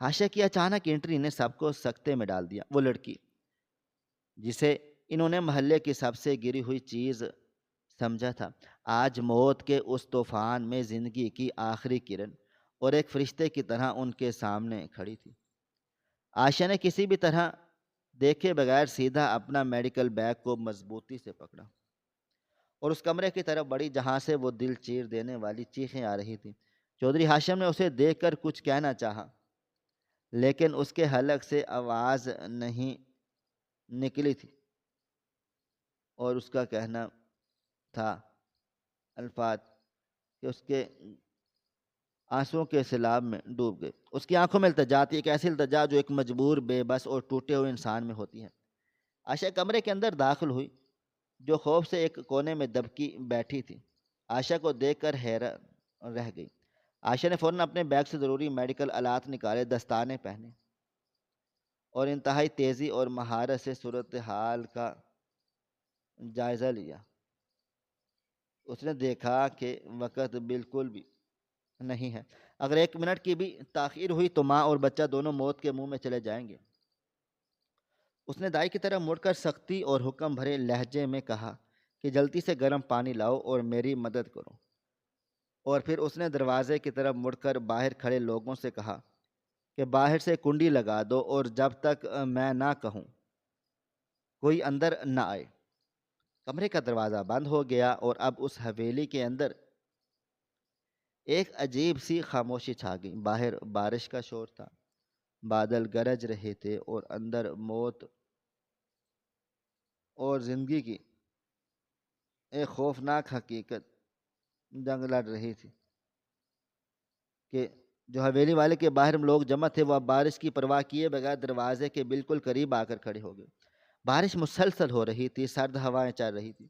عائشہ کی اچانک انٹری نے سب کو سکتے میں ڈال دیا۔ وہ لڑکی جسے انہوں نے محلے کی سب سے گری ہوئی چیز سمجھا تھا، آج موت کے اس طوفان میں زندگی کی آخری کرن اور ایک فرشتے کی طرح ان کے سامنے کھڑی تھی۔ عائشہ نے کسی بھی طرح دیکھے بغیر سیدھا اپنا میڈیکل بیگ کو مضبوطی سے پکڑا اور اس کمرے کی طرف بڑھی جہاں سے وہ دل چیر دینے والی چیخیں آ رہی تھیں۔ چودھری ہاشم نے اسے دیکھ کر کچھ کہنا چاہا، لیکن اس کے حلق سے آواز نہیں نکلی تھی، اور اس کا کہنا تھا الفاظ کہ اس کے آنسوؤں کے سیلاب میں ڈوب گئے۔ اس کی آنکھوں میں التجا تھی، ایک ایسی التجا جو ایک مجبور، بے بس اور ٹوٹے ہوئے انسان میں ہوتی ہے۔ عائشہ کمرے کے اندر داخل ہوئی، جو خوف سے ایک کونے میں دبکی بیٹھی تھی۔ عائشہ کو دیکھ کر حیران رہ گئی۔ عائشہ نے فوراً اپنے بیگ سے ضروری میڈیکل آلات نکالے، دستانے پہنے، اور انتہائی تیزی اور مہارت سے صورتحال کا جائزہ لیا۔ اس نے دیکھا کہ وقت بالکل بھی نہیں ہے، اگر 1 منٹ کی بھی تاخیر ہوئی تو ماں اور بچہ دونوں موت کے منہ میں چلے جائیں گے۔ اس نے دائی کی طرف مڑ کر سختی اور حکم بھرے لہجے میں کہا کہ جلدی سے گرم پانی لاؤ اور میری مدد کرو، اور پھر اس نے دروازے کی طرف مڑ کر باہر کھڑے لوگوں سے کہا کہ باہر سے کنڈی لگا دو اور جب تک میں نہ کہوں کوئی اندر نہ آئے۔ کمرے کا دروازہ بند ہو گیا اور اب اس حویلی کے اندر ایک عجیب سی خاموشی چھا گئی۔ باہر بارش کا شور تھا، بادل گرج رہے تھے اور اندر موت اور زندگی کی ایک خوفناک حقیقت جنگ لڑ رہی تھی کہ جو حویلی والے کے باہر لوگ جمع تھے وہ اب بارش کی پرواہ کیے بغیر دروازے کے بالکل قریب آ کر کھڑے ہو گئے۔ بارش مسلسل ہو رہی تھی، سرد ہوائیں چل رہی تھی،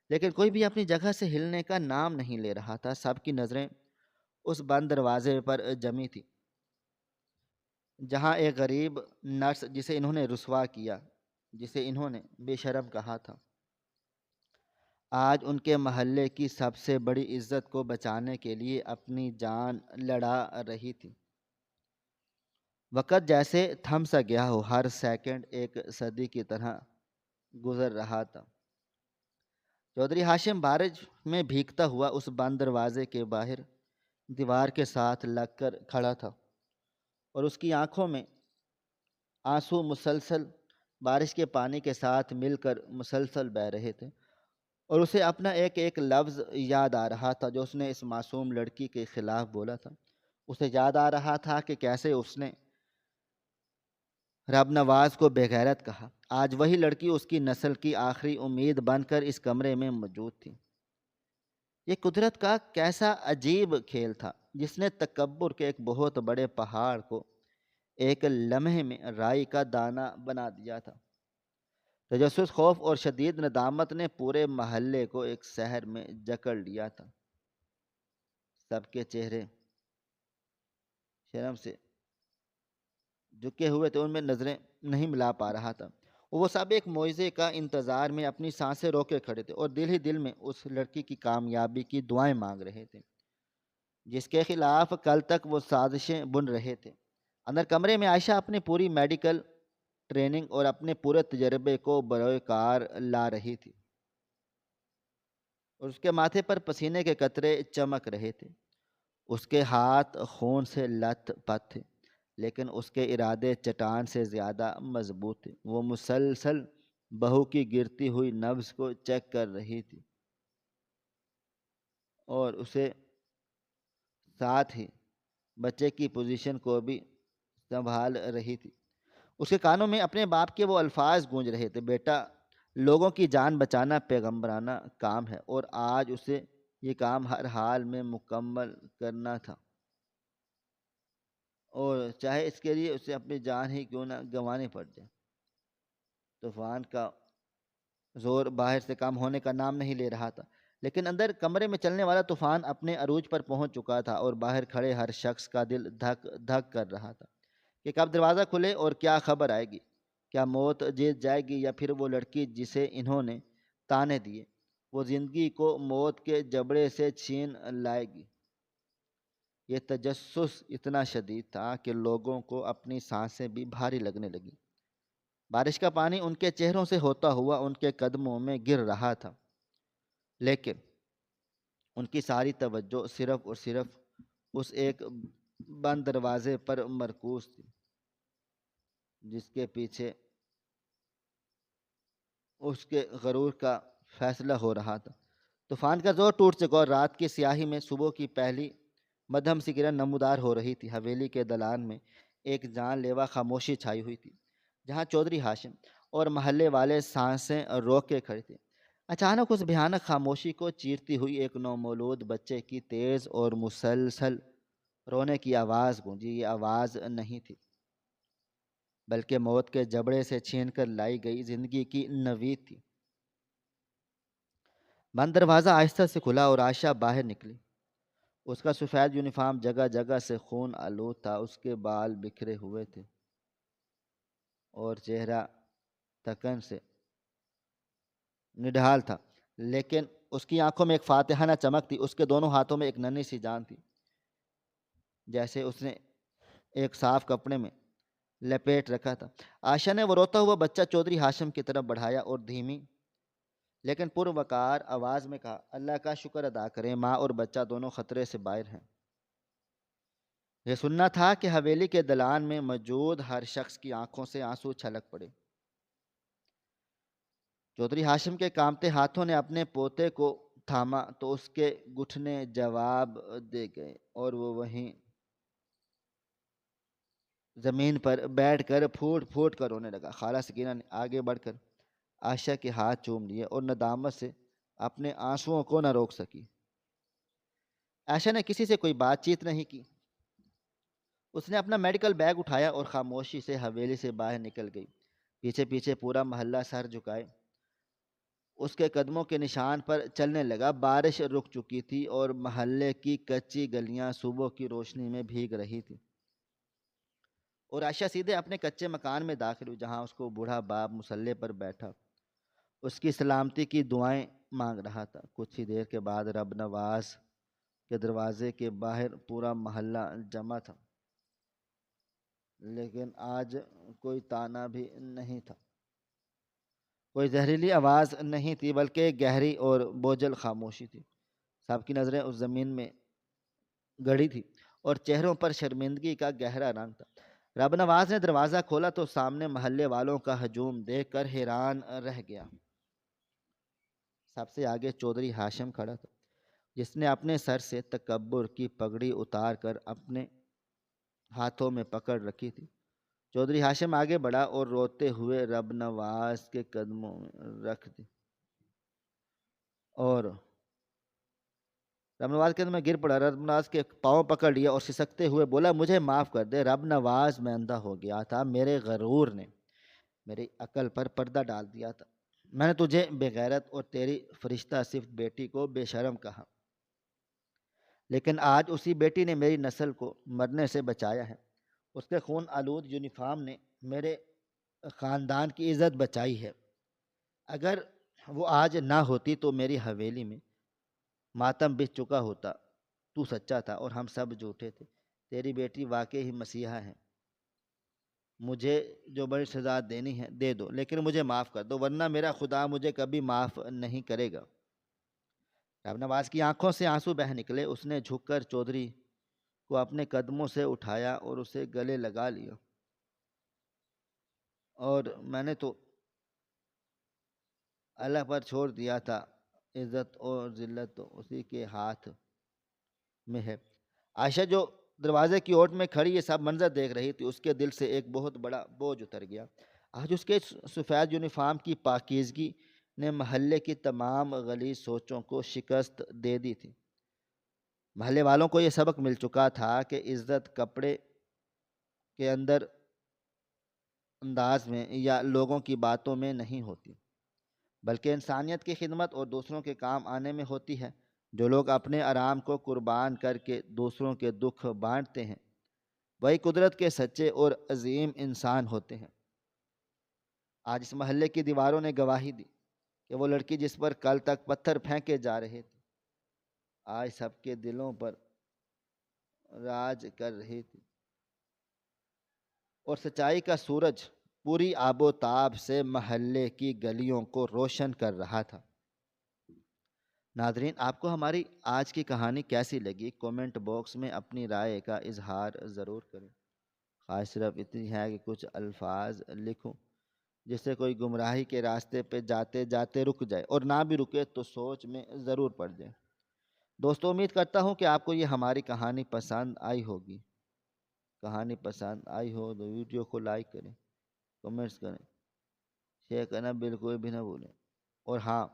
لیکن کوئی بھی اپنی جگہ سے ہلنے کا نام نہیں لے رہا تھا۔ سب کی نظریں اس بند دروازے پر جمی تھی، جہاں ایک غریب نرس جسے انہوں نے رسوا کیا، جسے انہوں نے بے شرم کہا تھا، آج ان کے محلے کی سب سے بڑی عزت کو بچانے کے لیے اپنی جان لڑا رہی تھی۔ وقت جیسے تھم سا گیا ہو، ہر سیکنڈ ایک صدی کی طرح گزر رہا تھا۔ چودھری ہاشم بارش میں بھیگتا ہوا اس بند دروازے کے باہر دیوار کے ساتھ لگ کر کھڑا تھا، اور اس کی آنکھوں میں آنسو مسلسل بارش کے پانی کے ساتھ مل کر مسلسل بہہ رہے تھے، اور اسے اپنا ایک ایک لفظ یاد آ رہا تھا جو اس نے اس معصوم لڑکی کے خلاف بولا تھا۔ اسے یاد آ رہا تھا کہ کیسے اس نے رب نواز کو بے غیرت کہا۔ آج وہی لڑکی اس کی نسل کی آخری امید بن کر اس کمرے میں موجود تھی۔ یہ قدرت کا کیسا عجیب کھیل تھا جس نے تکبر کے ایک بہت بڑے پہاڑ کو ایک لمحے میں رائی کا دانہ بنا دیا تھا۔ تجسس، خوف اور شدید ندامت نے پورے محلے کو ایک سحر میں جکڑ لیا تھا۔ سب کے چہرے شرم سے جھکے ہوئے تھے، ان میں نظریں نہیں ملا پا رہا تھا۔ وہ سب ایک معجزے کا انتظار میں اپنی سانسیں روکے کھڑے تھے اور دل ہی دل میں اس لڑکی کی کامیابی کی دعائیں مانگ رہے تھے جس کے خلاف کل تک وہ سازشیں بن رہے تھے۔ اندر کمرے میں عائشہ اپنی پوری میڈیکل ٹریننگ اور اپنے پورے تجربے کو بروئے کار لا رہی تھی، اور اس کے ماتھے پر پسینے کے قطرے چمک رہے تھے۔ اس کے ہاتھ خون سے لت پت تھے، لیکن اس کے ارادے چٹان سے زیادہ مضبوط تھے۔ وہ مسلسل بہو کی گرتی ہوئی نبض کو چیک کر رہی تھی اور اسے ساتھ ہی بچے کی پوزیشن کو بھی سنبھال رہی تھی۔ اس کے کانوں میں اپنے باپ کے وہ الفاظ گونج رہے تھے، بیٹا، لوگوں کی جان بچانا پیغمبرانہ کام ہے، اور آج اسے یہ کام ہر حال میں مکمل کرنا تھا، اور چاہے اس کے لیے اسے اپنی جان ہی کیوں نہ گنوانی پڑ جائے۔ طوفان کا زور باہر سے کم ہونے کا نام نہیں لے رہا تھا، لیکن اندر کمرے میں چلنے والا طوفان اپنے عروج پر پہنچ چکا تھا، اور باہر کھڑے ہر شخص کا دل دھک دھک کر رہا تھا کہ کب دروازہ کھلے اور کیا خبر آئے گی۔ کیا موت جیت جائے گی، یا پھر وہ لڑکی جسے انہوں نے تانے دیے وہ زندگی کو موت کے جبڑے سے چھین لائے گی۔ یہ تجسس اتنا شدید تھا کہ لوگوں کو اپنی سانسیں بھی بھاری لگنے لگی۔ بارش کا پانی ان کے چہروں سے ہوتا ہوا ان کے قدموں میں گر رہا تھا، لیکن ان کی ساری توجہ صرف اور صرف اس ایک بند دروازے پر مرکوز تھی جس کے پیچھے اس کے غرور کا فیصلہ ہو رہا تھا۔ طوفان کا زور ٹوٹ چکا اور رات کی سیاہی میں صبح کی پہلی مدھم سی کرن نمودار ہو رہی تھی۔ حویلی کے دلان میں ایک جان لیوا خاموشی چھائی ہوئی تھی، جہاں چودھری ہاشم اور محلے والے سانسیں روک کے کھڑے تھے۔ اچانک اس بھیانک خاموشی کو چیرتی ہوئی ایک نومولود بچے کی تیز اور مسلسل رونے کی آواز گونجی۔ یہ آواز نہیں تھی، بلکہ موت کے جبڑے سے چھین کر لائی گئی زندگی کی نوید تھی۔ بند دروازہ آہستہ سے کھلا اور عائشہ باہر نکلی۔ اس کا سفید یونیفارم جگہ جگہ سے خون آلود تھا، اس کے بال بکھرے ہوئے تھے اور چہرہ تھکن سے نڈھال تھا، لیکن اس کی آنکھوں میں ایک فاتحانہ چمک تھی۔ اس کے دونوں ہاتھوں میں ایک ننھی سی جان تھی، جیسے اس نے ایک صاف کپڑے میں لپیٹ رکھا تھا۔ عائشہ نے وہ روتا ہوا بچہ چودھری ہاشم کی طرف بڑھایا اور دھیمی لیکن پروقار آواز میں کہا، اللہ کا شکر ادا کریں، ماں اور بچہ دونوں خطرے سے باہر ہیں۔ یہ سننا تھا کہ حویلی کے دلان میں موجود ہر شخص کی آنکھوں سے آنسو چھلک پڑے۔ چودھری ہاشم کے کامتے ہاتھوں نے اپنے پوتے کو تھاما تو اس کے گھٹنے جواب دے گئے اور وہ وہیں زمین پر بیٹھ کر پھوٹ پھوٹ کر رونے لگا۔ خالہ سکینہ نے آگے بڑھ کر عائشہ کے ہاتھ چوم لیے اور ندامت سے اپنے آنسوؤں کو نہ روک سکی۔ عائشہ نے کسی سے کوئی بات چیت نہیں کی۔ اس نے اپنا میڈیکل بیگ اٹھایا اور خاموشی سے حویلی سے باہر نکل گئی۔ پیچھے پیچھے پورا محلہ سر جھکائے اس کے قدموں کے نشان پر چلنے لگا۔ بارش رک چکی تھی اور محلے کی کچی گلیاں صبح کی روشنی میں بھیگ رہی تھی، اور عائشہ سیدھے اپنے کچے مکان میں داخل ہوئی جہاں اس کو بوڑھا باپ مصلے پر بیٹھا اس کی سلامتی کی دعائیں مانگ رہا تھا۔ کچھ ہی دیر کے بعد رب نواز کے دروازے کے باہر پورا محلہ جمع تھا، لیکن آج کوئی تانا بھی نہیں تھا، کوئی زہریلی آواز نہیں تھی، بلکہ گہری اور بوجھل خاموشی تھی۔ سب کی نظریں اس زمین میں گڑی تھی اور چہروں پر شرمندگی کا گہرا رنگ تھا۔ رب نواز نے دروازہ کھولا تو سامنے محلے والوں کا ہجوم دیکھ کر حیران رہ گیا۔ سب سے آگے چودھری ہاشم کھڑا تھا، جس نے اپنے سر سے تکبر کی پگڑی اتار کر اپنے ہاتھوں میں پکڑ رکھی تھی۔ چودھری ہاشم آگے بڑھا اور روتے ہوئے رب نواز کے قدموں میں رکھ دی اور رب نواز کے قدم میں گر پڑا۔ رب نواز کے پاؤں پکڑ لیا اور سسکتے ہوئے بولا، مجھے معاف کر دے رب نواز، میں اندھا ہو گیا تھا، میرے غرور نے میری عقل پر پردہ ڈال دیا تھا، میں نے تجھے بے غیرت اور تیری فرشتہ صفت بیٹی کو بے شرم کہا، لیکن آج اسی بیٹی نے میری نسل کو مرنے سے بچایا ہے۔ اس کے خون آلود یونیفارم نے میرے خاندان کی عزت بچائی ہے۔ اگر وہ آج نہ ہوتی تو میری حویلی میں ماتم بچ چکا ہوتا۔ تو سچا تھا اور ہم سب جھوٹے تھے، تیری بیٹی واقعی ہی مسیحا ہے۔ مجھے جو بڑی سزا دینی ہے دے دو، لیکن مجھے معاف کر دو، ورنہ میرا خدا مجھے کبھی معاف نہیں کرے گا۔ رب نواز کی آنکھوں سے آنسو بہہ نکلے۔ اس نے جھک کر چودھری کو اپنے قدموں سے اٹھایا اور اسے گلے لگا لیا، اور میں نے تو اللہ پر چھوڑ دیا تھا، عزت اور ذلت تو اسی کے ہاتھ میں ہے۔ عائشہ جو دروازے کی اوٹ میں کھڑی یہ سب منظر دیکھ رہی تھی، اس کے دل سے ایک بہت بڑا بوجھ اتر گیا۔ آج اس کے سفید یونیفارم کی پاکیزگی نے محلے کی تمام غلیظ سوچوں کو شکست دے دی تھی۔ محلے والوں کو یہ سبق مل چکا تھا کہ عزت کپڑے کے انداز میں یا لوگوں کی باتوں میں نہیں ہوتی، بلکہ انسانیت کی خدمت اور دوسروں کے کام آنے میں ہوتی ہے۔ جو لوگ اپنے آرام کو قربان کر کے دوسروں کے دکھ بانٹتے ہیں، وہی قدرت کے سچے اور عظیم انسان ہوتے ہیں۔ آج اس محلے کی دیواروں نے گواہی دی کہ وہ لڑکی جس پر کل تک پتھر پھینکے جا رہے تھے، آج سب کے دلوں پر راج کر رہی تھی، اور سچائی کا سورج پوری آب و تاب سے محلے کی گلیوں کو روشن کر رہا تھا۔ ناظرین، آپ کو ہماری آج کی کہانی کیسی لگی؟ کومنٹ باکس میں اپنی رائے کا اظہار ضرور کریں۔ خواہش صرف اتنی ہے کہ کچھ الفاظ لکھوں جس سے کوئی گمراہی کے راستے پہ جاتے جاتے رک جائے، اور نہ بھی رکے تو سوچ میں ضرور پڑ جائے۔ دوستو، امید کرتا ہوں کہ آپ کو یہ ہماری کہانی پسند آئی ہوگی۔ کہانی پسند آئی ہو تو ویڈیو کو لائک کریں، کمنٹس کریں، شیئر کرنا بالکل بھی نہ بھولیں۔ اور ہاں،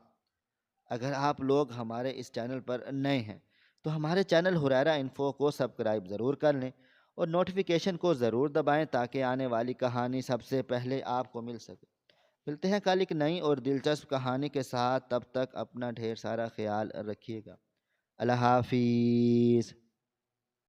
اگر آپ لوگ ہمارے اس چینل پر نئے ہیں تو ہمارے چینل حریرہ انفو کو سبسکرائب ضرور کر لیں اور نوٹیفیکیشن کو ضرور دبائیں تاکہ آنے والی کہانی سب سے پہلے آپ کو مل سکے۔ ملتے ہیں کل ایک نئی اور دلچسپ کہانی کے ساتھ، تب تک اپنا ڈھیر سارا خیال رکھیے گا۔ اللہ حافظ۔